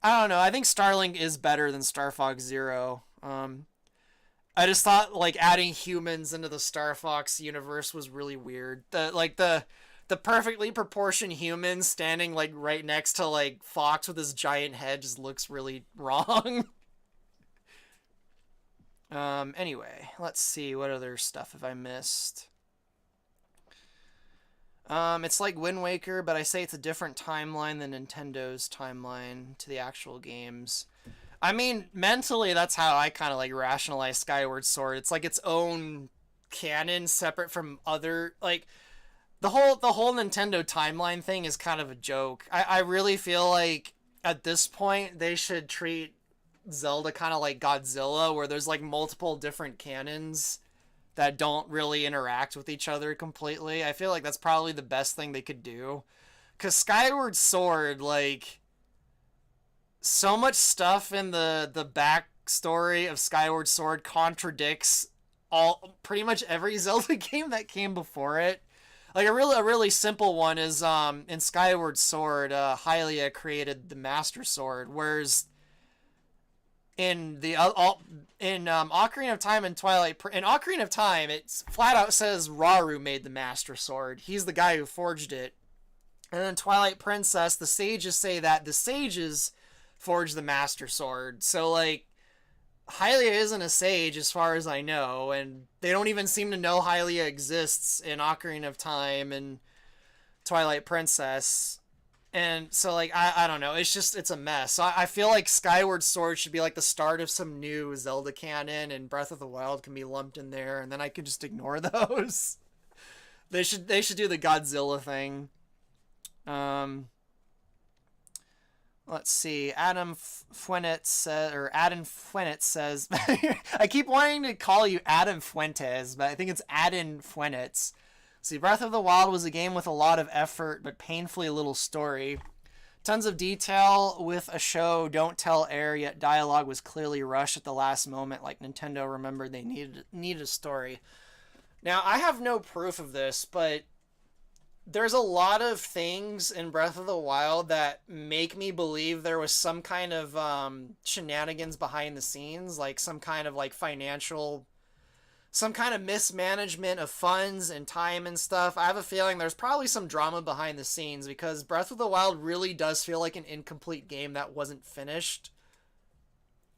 I don't know. I think Starlink is better than Star Fox Zero. I just thought like adding humans into the Star Fox universe was really weird. The perfectly proportioned humans standing like right next to like Fox with his giant head just looks really wrong. Anyway, let's see what other stuff have I missed. It's like Wind Waker, but I say it's a different timeline than Nintendo's timeline to the actual games. I mean, mentally, that's how I kind of like rationalize Skyward Sword. It's like its own canon, separate from other, like, the whole Nintendo timeline thing is kind of a joke. I really feel like at this point they should treat Zelda kind of like Godzilla, where there's like multiple different canons that don't really interact with each other completely. I feel like that's probably the best thing they could do. Because Skyward Sword, like, so much stuff in the backstory of Skyward Sword contradicts pretty much every Zelda game that came before it. Like, a really simple one is in Skyward Sword, Hylia created the Master Sword, whereas in Ocarina of Time and in Ocarina of Time, it's flat out says Rauru made the Master Sword. He's the guy who forged it. And then Twilight Princess, the sages say that the sages forged the Master Sword. So, like, Hylia isn't a sage as far as I know, and they don't even seem to know Hylia exists in Ocarina of Time and Twilight Princess. And so, like, I don't know. It's a mess. So I feel like Skyward Sword should be like the start of some new Zelda canon, and Breath of the Wild can be lumped in there, and then I can just ignore those. They should do the Godzilla thing. Let's see. Adam Fuentes says, I keep wanting to call you Adam Fuentes, but I think it's Adam Fuentes. See, Breath of the Wild was a game with a lot of effort, but painfully little story. Tons of detail with a show don't tell air, yet dialogue was clearly rushed at the last moment, like Nintendo remembered they needed a story. Now, I have no proof of this, but there's a lot of things in Breath of the Wild that make me believe there was some kind of shenanigans behind the scenes, like some kind of like financial, some kind of mismanagement of funds and time and stuff. I have a feeling there's probably some drama behind the scenes, because Breath of the Wild really does feel like an incomplete game that wasn't finished.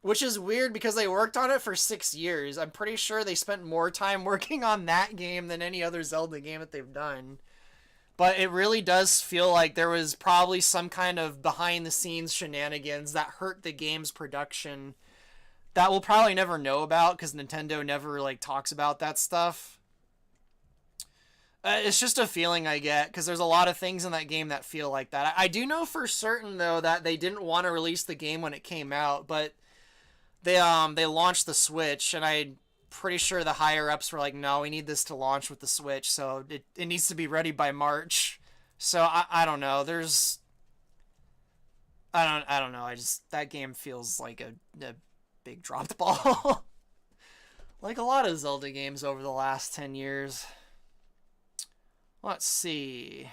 Which is weird because they worked on it for 6 years. I'm pretty sure they spent more time working on that game than any other Zelda game that they've done. But it really does feel like there was probably some kind of behind-the-scenes shenanigans that hurt the game's production that we'll probably never know about, because Nintendo never like talks about that stuff. It's just a feeling I get, because there's a lot of things in that game that feel like that. I do know for certain, though, that they didn't want to release the game when it came out, but they launched the Switch, and I'm pretty sure the higher-ups were like, no, we need this to launch with the Switch, so it needs to be ready by March. So I don't know. I don't know. That game feels like a big dropped ball. Like a lot of Zelda games over the last 10 years. Let's see.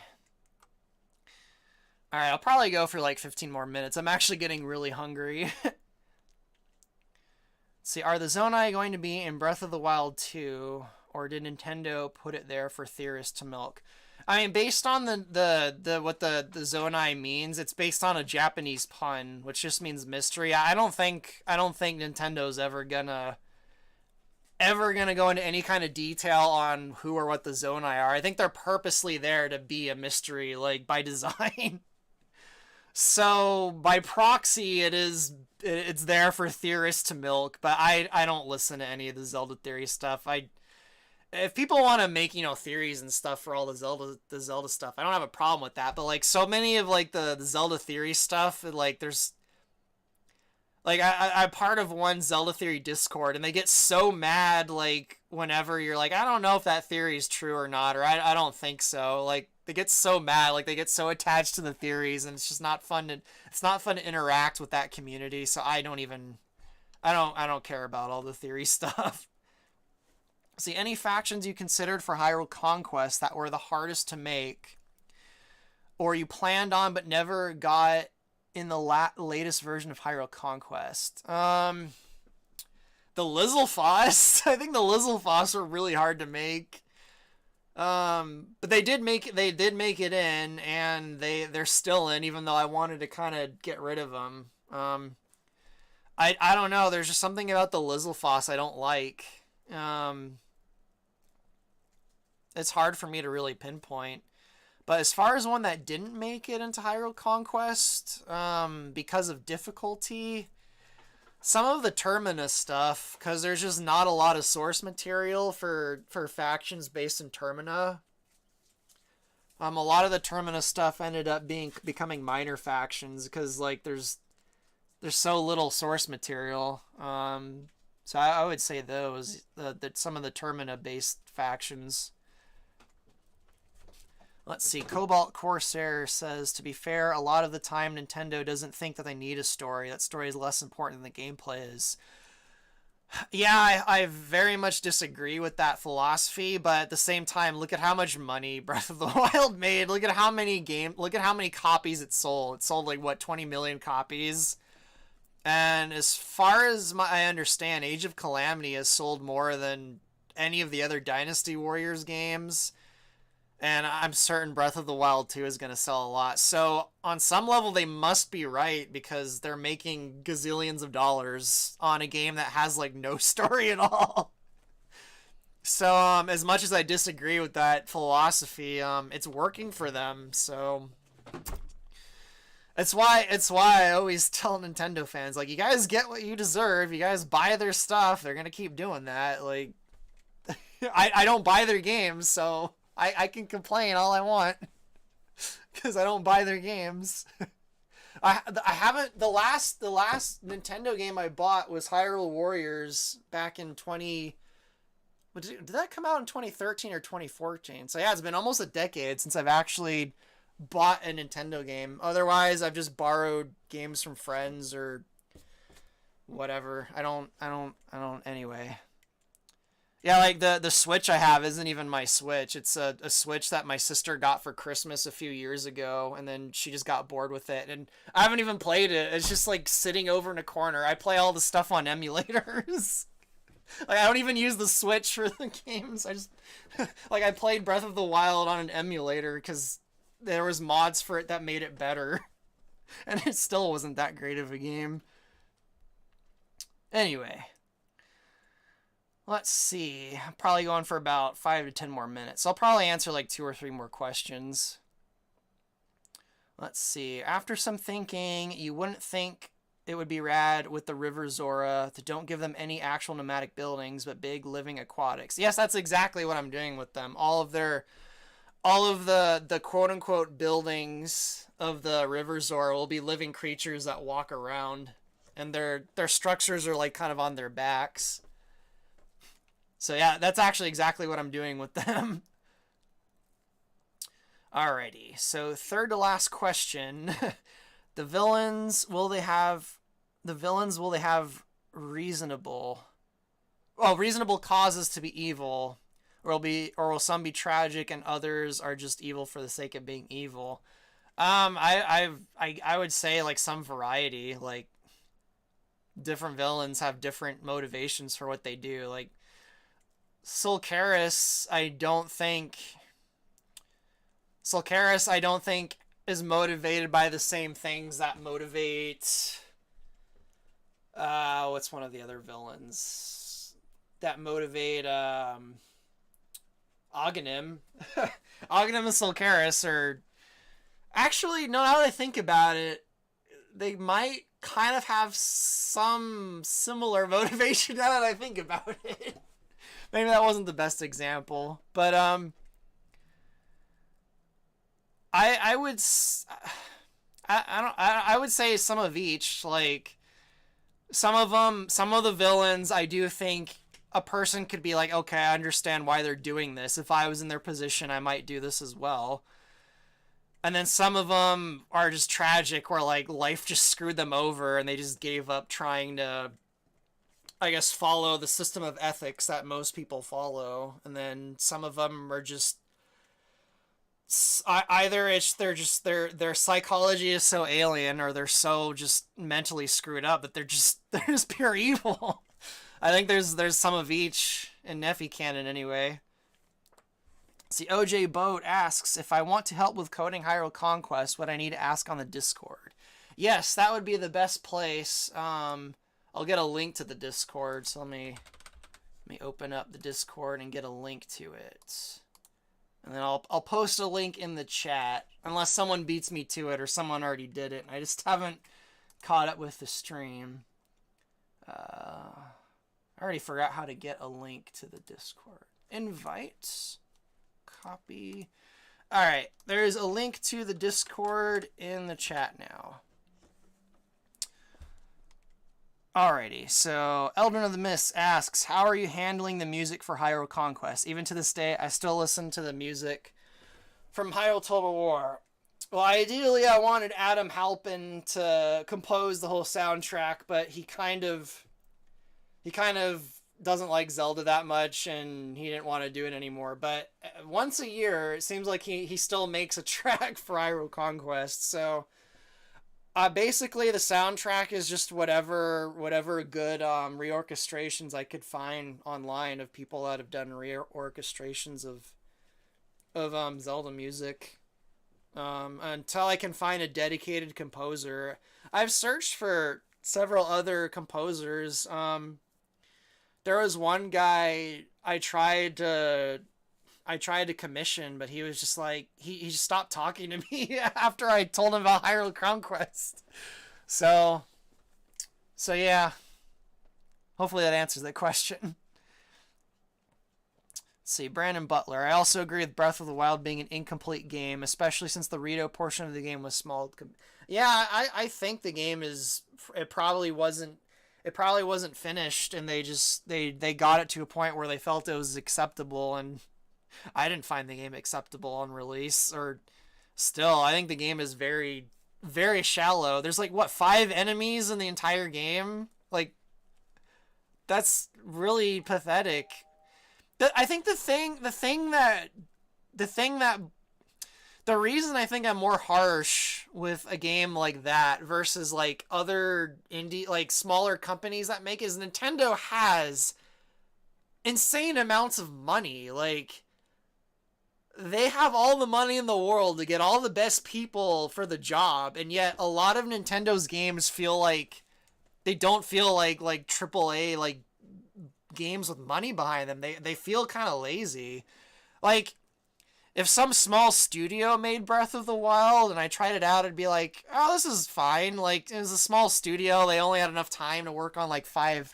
Alright, I'll probably go for like 15 more minutes. I'm actually getting really hungry. Let's see, are the Zonai going to be in Breath of the Wild 2? Or did Nintendo put it there for theorists to milk? I mean, based on the what the Zonai means, it's based on a Japanese pun, which just means mystery. I don't think Nintendo's ever gonna go into any kind of detail on who or what the Zonai are. I think they're purposely there to be a mystery, like, by design. So, by proxy, it's there for theorists to milk, but I don't listen to any of the Zelda theory stuff. If people want to make, theories and stuff for all the Zelda stuff, I don't have a problem with that, but, like, so many of, like, the Zelda theory stuff, like, there's... Like, I'm part of one Zelda theory Discord, and they get so mad, like, whenever you're like, I don't know if that theory is true or not, or I don't think so. Like, they get so mad, like, they get so attached to the theories, and it's just not fun to interact with that community, so I don't care about all the theory stuff. See, any factions you considered for Hyrule Conquest that were the hardest to make, or you planned on but never got in the latest version of Hyrule Conquest? The Lizalfoss. I think the Lizalfoss were really hard to make. But they did make it in, and they're still in, even though I wanted to kind of get rid of them. I don't know. There's just something about the Lizalfoss I don't like. It's hard for me to really pinpoint. But as far as one that didn't make it into Hyrule Conquest, because of difficulty, some of the Termina stuff, because there's just not a lot of source material for factions based in Termina. A lot of the Termina stuff ended up becoming minor factions because, like, there's so little source material. So I would say those, that some of the Termina based factions. Let's see, Cobalt Corsair says, to be fair, a lot of the time Nintendo doesn't think that they need a story. That story is less important than the gameplay is. Yeah, I very much disagree with that philosophy, but at the same time, look at how much money Breath of the Wild made. Look at how many copies it sold. It sold, like, what, 20 million copies? And as far as I understand, Age of Calamity has sold more than any of the other Dynasty Warriors games. And I'm certain Breath of the Wild 2 is going to sell a lot. So on some level, they must be right, because they're making gazillions of dollars on a game that has, like, no story at all. So as much as I disagree with that philosophy, it's working for them. So it's why I always tell Nintendo fans, like, you guys get what you deserve. You guys buy their stuff. They're going to keep doing that. Like, I don't buy their games, so I can complain all I want because I don't buy their games. I haven't. The last Nintendo game I bought was Hyrule Warriors back in 20. Did that come out in 2013 or 2014? So yeah, it's been almost a decade since I've actually bought a Nintendo game. Otherwise, I've just borrowed games from friends or whatever. I don't anyway. Yeah, like the Switch I have isn't even my Switch. It's a Switch that my sister got for Christmas a few years ago, and then she just got bored with it, and I haven't even played it. It's just, like, sitting over in a corner. I play all the stuff on emulators. Like, I don't even use the Switch for the games. I just, like, I played Breath of the Wild on an emulator because there was mods for it that made it better, and it still wasn't that great of a game. Anyway. Let's see. I'm probably going for about 5 to 10 more minutes. I'll probably answer like 2 or 3 more questions. Let's see. After some thinking, you wouldn't think it would be rad with the River Zora to don't give them any actual nomadic buildings, but big living aquatics. Yes, that's exactly what I'm doing with them. All of their all of the quote unquote buildings of the Riverzor will be living creatures that walk around, and their structures are like kind of on their backs. So yeah, that's actually exactly what I'm doing with them. Alrighty, so third to last question. The villains, will they have reasonable causes to be evil, or will some be tragic and others are just evil for the sake of being evil? I would say like some variety. Like different villains have different motivations for what they do. Like Silcarus, I don't think is motivated by the same things that motivate what's one of the other villains that motivate Aghanim. Aghanim and Silcarus are actually, no, now that I think about it, they might kind of have some similar motivation now that I think about it. Maybe that wasn't the best example, but I would I would say some of each. Like some of the villains, I do think a person could be like, okay, I understand why they're doing this. If I was in their position, I might do this as well. And then some of them are just tragic, where like life just screwed them over and they just gave up trying to, I guess, follow the system of ethics that most people follow. And then some of them are just either it's their psychology is so alien, or they're so just mentally screwed up that they're just pure evil. I think there's some of each in Nephi canon anyway. See, OJ Boat asks, if I want to help with coding Hyrule Conquest, what I need to ask on the Discord. Yes, that would be the best place. I'll get a link to the Discord, so let me open up the Discord and get a link to it. And then I'll post a link in the chat, unless someone beats me to it or someone already did it. I just haven't caught up with the stream. I already forgot how to get a link to the Discord. Invite. Copy. Alright, there's a link to the Discord in the chat now. Alrighty, so Eldrin of the Mists asks, how are you handling the music for Hyrule Conquest? Even to this day, I still listen to the music from Hyrule Total War. Well, ideally, I wanted Adam Halpin to compose the whole soundtrack, but he kind of doesn't like Zelda that much, and he didn't want to do it anymore. But once a year, it seems like he still makes a track for Hyrule Conquest. So basically, the soundtrack is just whatever good reorchestrations I could find online of people that have done reorchestrations of Zelda music. Until I can find a dedicated composer. I've searched for several other composers. There was one guy I tried to commission, but he was just like, he just stopped talking to me after I told him about Hyrule Conquest. So yeah. Hopefully that answers that question. Let's see, Brandon Butler. I also agree with Breath of the Wild being an incomplete game, especially since the Rito portion of the game was small. Yeah, I think the game it probably wasn't finished, and they got it to a point where they felt it was acceptable, and I didn't find the game acceptable on release, or still, I think the game is very, very shallow. There's like, what, 5 enemies in the entire game? Like, that's really pathetic. I think the reason I think I'm more harsh with a game like that versus like other indie, like smaller companies that make is Nintendo has insane amounts of money. Like, they have all the money in the world to get all the best people for the job, and yet a lot of Nintendo's games feel like they don't feel like AAA like games with money behind them. They feel kind of lazy. Like, if some small studio made Breath of the Wild and I tried it out, I'd be like, oh, this is fine. Like, it was a small studio. They only had enough time to work on like five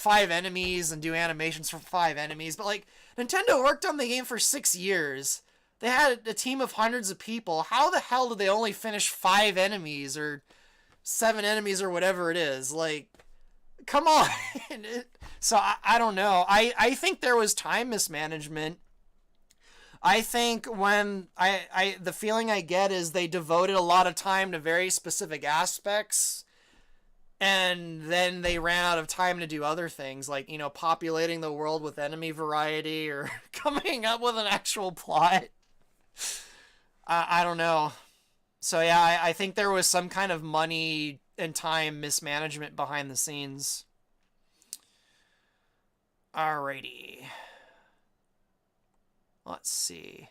enemies and do animations for 5 enemies. But like, Nintendo worked on the game for 6 years. They had a team of hundreds of people. How the hell did they only finish 5 enemies or 7 enemies or whatever it is? Like, come on. So I don't know. I think there was time mismanagement. I think when the feeling I get is they devoted a lot of time to very specific aspects, and then they ran out of time to do other things, like, you know, populating the world with enemy variety or coming up with an actual plot. I don't know. So yeah, I think there was some kind of money and time mismanagement behind the scenes. Alrighty. Let's see.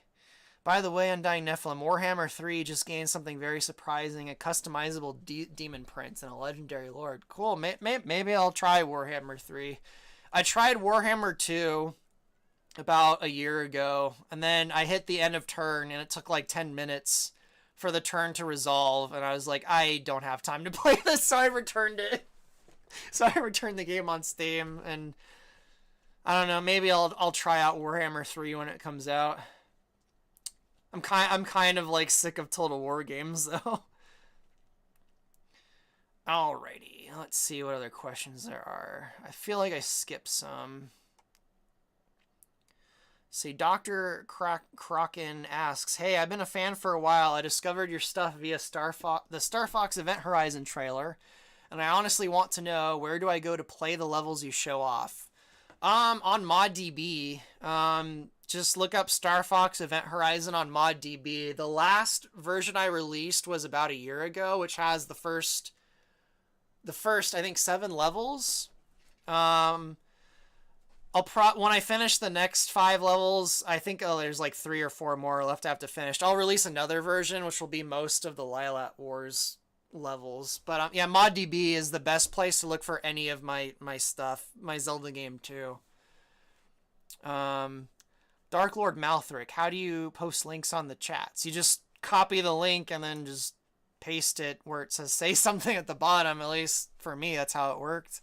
By the way, Undying Nephilim, Warhammer 3 just gained something very surprising, a customizable demon prince and a legendary lord. Cool, maybe I'll try Warhammer 3. I tried Warhammer 2 about a year ago, and then I hit the end of turn, and it took like 10 minutes for the turn to resolve, and I was like, I don't have time to play this, so I returned it. So I returned the game on Steam, and I don't know, maybe I'll try out Warhammer 3 when it comes out. I'm kind of like sick of Total War games though. Alrighty, let's see what other questions there are. I feel like I skipped some. See, Dr. Kraken asks, hey, I've been a fan for a while. I discovered your stuff via the Star Fox Event Horizon trailer, and I honestly want to know, where do I go to play the levels you show off? On ModDB. Just look up Star Fox Event Horizon on ModDB. The last version I released was about a year ago, which has the first I think 7 levels. When I finish the next 5 levels, I think there's like 3 or 4 more left I have to finish. I'll release another version, which will be most of the Lylat Wars levels. But yeah, ModDB is the best place to look for any of my stuff. My Zelda game too. Dark Lord Malthric, how do you post links on the chats? You just copy the link and then just paste it where it says say something at the bottom. At least for me, that's how it worked.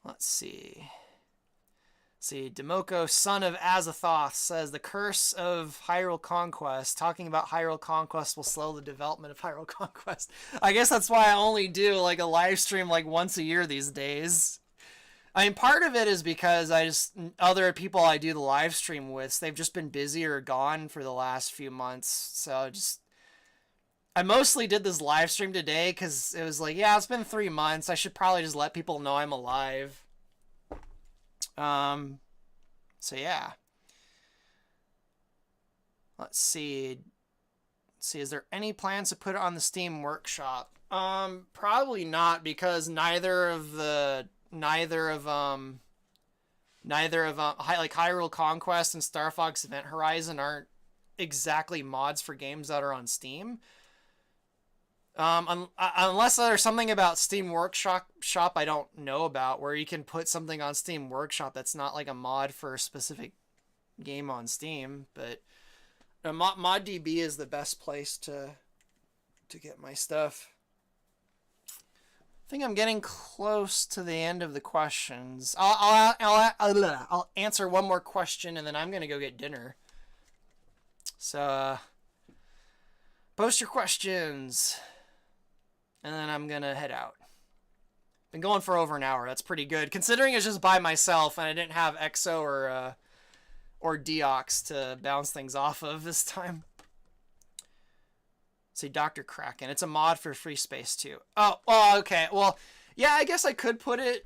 Let's see. Demoko, son of Azathoth, says the curse of Hyrule Conquest. Talking about Hyrule Conquest will slow the development of Hyrule Conquest. I guess that's why I only do like a live stream like once a year these days. I mean, part of it is because other people I do the live stream with, they've just been busy or gone for the last few months. So I mostly did this live stream today because it was like, yeah, it's been 3 months. I should probably just let people know I'm alive. So yeah. Let's see. Is there any plans to put it on the Steam Workshop? Probably not, because neither of like Hyrule Conquest and Star Fox Event Horizon aren't exactly mods for games that are on Steam. Unless there's something about Steam Workshop I don't know about, where you can put something on Steam Workshop that's not like a mod for a specific game on Steam. But ModDB is the best place to get my stuff. I think I'm getting close to the end of the questions. I'll answer one more question, and then I'm gonna go get dinner. So post your questions, and then I'm gonna head out. Been going for over an hour. That's pretty good, considering it's just by myself and I didn't have Exo or Deox to bounce things off of this time. See, Dr. Kraken. It's a mod for Free Space 2. Oh, okay. Well, yeah, I guess I could put it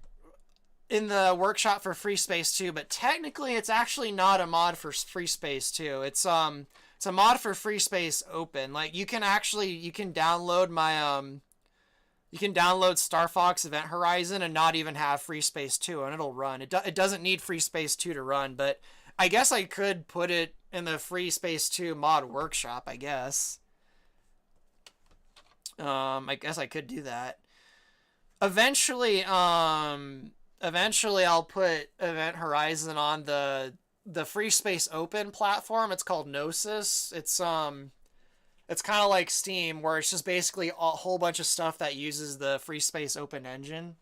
in the workshop for Free Space 2, but technically it's actually not a mod for Free Space 2. It's a mod for Free Space Open. Like, you can download you can download Star Fox Event Horizon and not even have Free Space 2, and it'll run. It doesn't need Free Space 2 to run, but I guess I could put it in the Free Space 2 mod workshop, I guess. I guess I could do that. Eventually I'll put Event Horizon on the Free Space Open platform. It's called Gnosis. It's kind of like Steam, where it's just basically a whole bunch of stuff that uses the Free Space Open engine.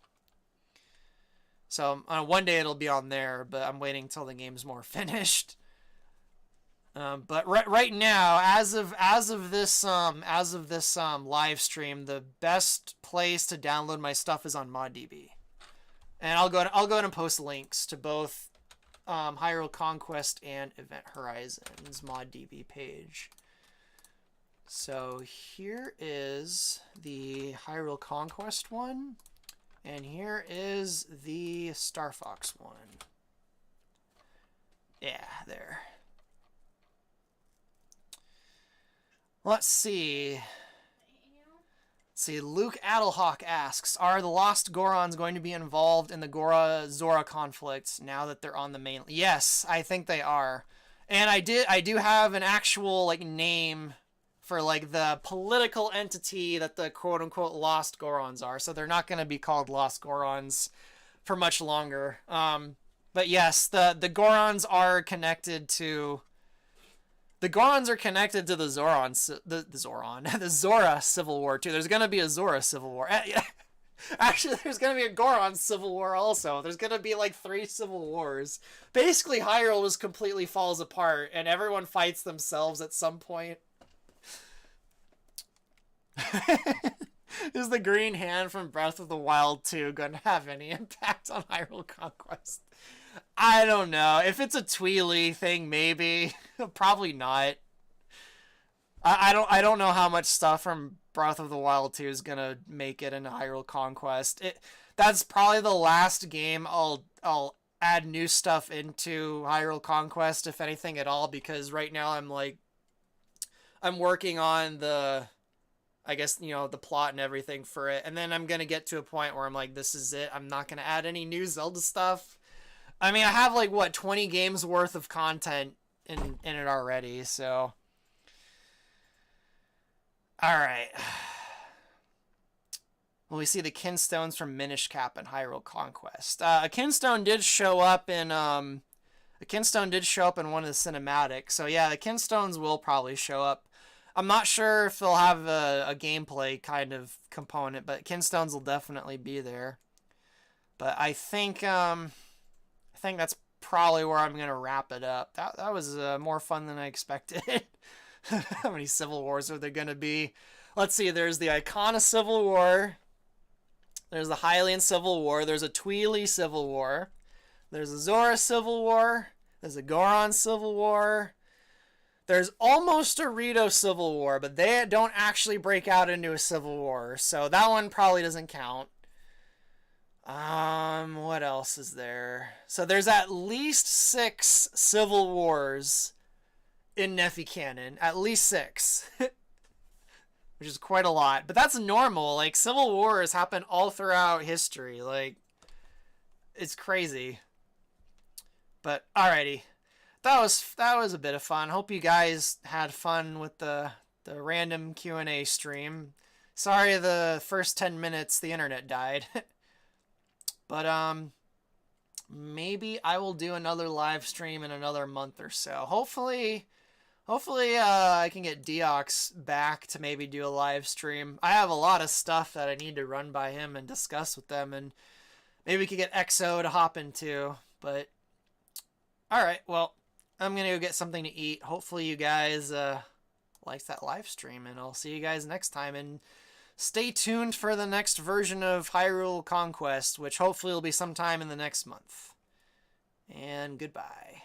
So one day it'll be on there, but I'm waiting till the game's more finished. But right now, as of this live stream, the best place to download my stuff is on ModDB, and I'll go ahead and post links to both Hyrule Conquest and Event Horizon's ModDB page. So here is the Hyrule Conquest one, and here is the Star Fox one. Yeah, there. Let's see. Luke Adelhawk asks, are the Lost Gorons going to be involved in the Gora-Zora conflict now that they're on the main? Yes, I think they are. And I do have an actual like name for like the political entity that the quote-unquote Lost Gorons are. So they're not going to be called Lost Gorons for much longer. But yes, the Gorons are connected to... The Gorons are connected to the the Zora Civil War too. There's gonna be a Zora Civil War. Actually, there's gonna be a Goron Civil War also. There's gonna be like 3 civil wars. Basically, Hyrule just completely falls apart, and everyone fights themselves at some point. Is the green hand from Breath of the Wild 2 gonna have any impact on Hyrule Conquest? I don't know. If it's a Tweely thing, maybe. Probably not. I don't know how much stuff from Breath of the Wild 2 is gonna make it into Hyrule Conquest. That's probably the last game I'll add new stuff into Hyrule Conquest, if anything at all, because right now I'm working on the, I guess, you know, the plot and everything for it, and then I'm gonna get to a point where I'm like, this is it. I'm not gonna add any new Zelda stuff. I mean, I have like, what, 20 games worth of content in it already, so. Alright. Well, we see the Kinstones from Minish Cap and Hyrule Conquest. A Kinstone did show up in, one of the cinematics, so yeah, the Kinstones will probably show up. I'm not sure if they'll have a gameplay kind of component, but Kinstones will definitely be there. But I think that's probably where I'm going to wrap it up. That was more fun than I expected. How many Civil Wars are there going to be? Let's see, there's the Icona Civil War. There's the Hylian Civil War. There's a Tweely Civil War. There's a Zora Civil War. There's a Goron Civil War. There's almost a Rito Civil War, but they don't actually break out into a Civil War. So that one probably doesn't count. What else is there? So there's at least 6 Civil Wars in Nephi canon. At least 6. Which is quite a lot. But that's normal. Like, Civil Wars happen all throughout history. Like, it's crazy. But, alrighty. That was a bit of fun. Hope you guys had fun with the random Q&A stream. Sorry the first 10 minutes the internet died. But, maybe I will do another live stream in another month or so. Hopefully, I can get Deox back to maybe do a live stream. I have a lot of stuff that I need to run by him and discuss with them, and maybe we could get XO to hop into. But, alright, well, I'm gonna go get something to eat. Hopefully you guys, liked that live stream, and I'll see you guys next time, and stay tuned for the next version of Hyrule Conquest, which hopefully will be sometime in the next month. And goodbye.